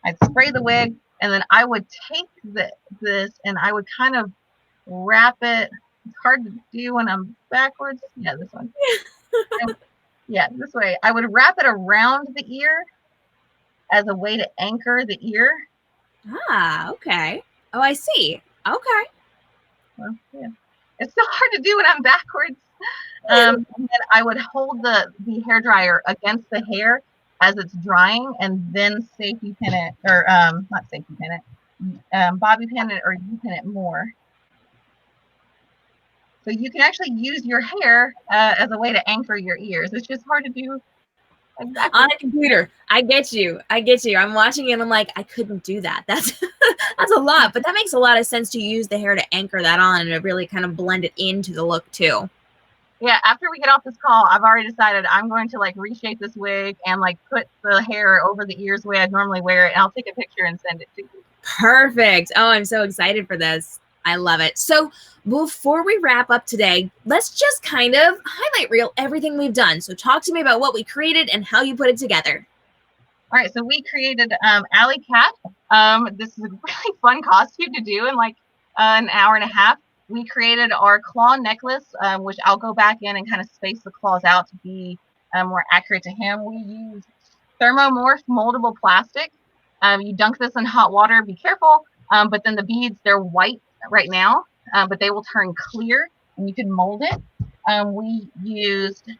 I'd spray the wig and then I would take this and I would kind of wrap it. It's hard to do when I'm backwards. Yeah, this one. Yeah, this way. I would wrap it around the ear as a way to anchor the ear. Ah, okay. Oh, I see. Okay. Well, yeah. It's so hard to do when I'm backwards. And then I would hold the hairdryer against the hair as it's drying, and then safety pin it, or not safety pin it, bobby pin it, or U-pin it more. So you can actually use your hair as a way to anchor your ears. It's just hard to do exactly on a computer. I get you. I'm watching it and I'm like, I couldn't do that. That's a lot, but that makes a lot of sense to use the hair to anchor that on and to really kind of blend it into the look too. Yeah, after we get off this call, I've already decided I'm going to like reshape this wig and like put the hair over the ears the way I'd normally wear it, and I'll take a picture and send it to you. Perfect. Oh, I'm so excited for this. I love it. So before we wrap up today, let's just kind of highlight reel everything we've done. So talk to me about what we created and how you put it together. All right, so we created Alley Cat. This is a really fun costume to do in like an hour and a half. We created our claw necklace, which I'll go back in and kind of space the claws out to be more accurate to him. We used thermomorph moldable plastic. You dunk this in hot water, be careful, but then the beads, they're white right now, but they will turn clear and you can mold it. We used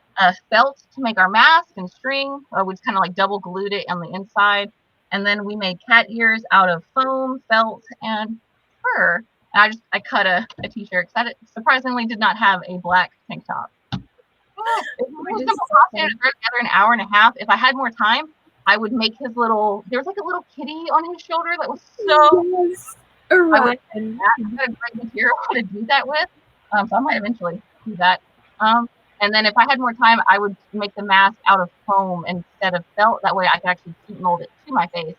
felt to make our mask and string. We just kind of like double glued it on the inside. And then we made cat ears out of foam, felt, and fur. And I cut a t-shirt because I surprisingly did not have a black tank top. It's a really simple costume to throw together in an hour and a half. If I had more time, I would make his little, there was like a little kitty on his shoulder that was so, yes. Right. I had a great material to do that with. So I might eventually do that. And then if I had more time, I would make the mask out of foam instead of felt. That way I could actually sheet mold it to my face.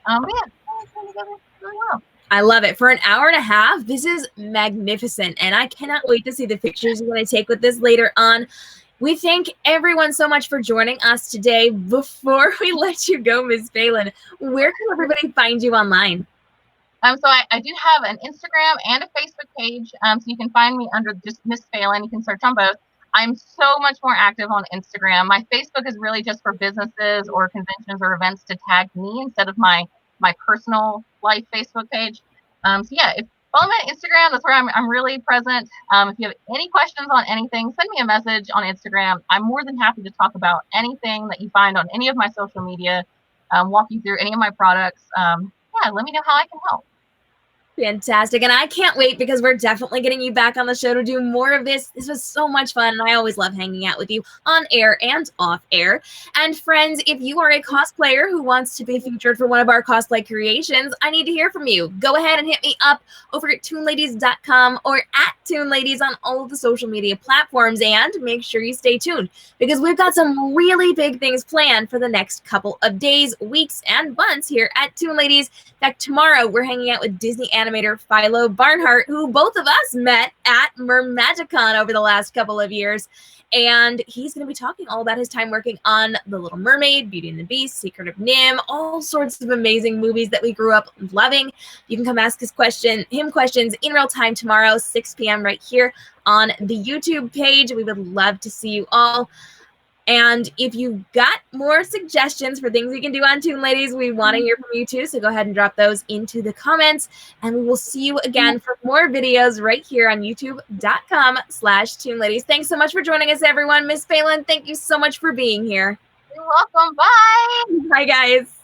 But yeah, it came together really well. I love it. For an hour and a half, this is magnificent. And I cannot wait to see the pictures you're going to take with this later on. We thank everyone so much for joining us today. Before we let you go, Ms. Faelyn, where can everybody find you online? So I do have an Instagram and a Facebook page. So you can find me under just Miss Faelyn. You can search on both. I'm so much more active on Instagram. My Facebook is really just for businesses or conventions or events to tag me instead of my personal life Facebook page. So yeah, follow me on Instagram. That's where I'm really present. If you have any questions on anything, send me a message on Instagram. I'm more than happy to talk about anything that you find on any of my social media, walk you through any of my products. Yeah, let me know how I can help. Fantastic. And I can't wait because we're definitely getting you back on the show to do more of this. This was so much fun. And I always love hanging out with you on air and off air. And friends, if you are a cosplayer who wants to be featured for one of our cosplay creations, I need to hear from you. Go ahead and hit me up over at toonladies.com or at Toon Ladies on all of the social media platforms. And make sure you stay tuned because we've got some really big things planned for the next couple of days, weeks, and months here at Toon Ladies. In fact, tomorrow we're hanging out with Disney animator Philo Barnhart, who both of us met at Mermagicon over the last couple of years. And he's going to be talking all about his time working on The Little Mermaid, Beauty and the Beast, Secret of NIMH, all sorts of amazing movies that we grew up loving. You can come ask him questions in real time tomorrow, 6 p.m. right here on the YouTube page. We would love to see you all. And if you've got more suggestions for things we can do on Toon Ladies, we want to hear from you too. So go ahead and drop those into the comments. And we will see you again for more videos right here on youtube.com/Toon Ladies. Thanks so much for joining us, everyone. Miss Faelyn, thank you so much for being here. You're welcome. Bye. Bye, guys.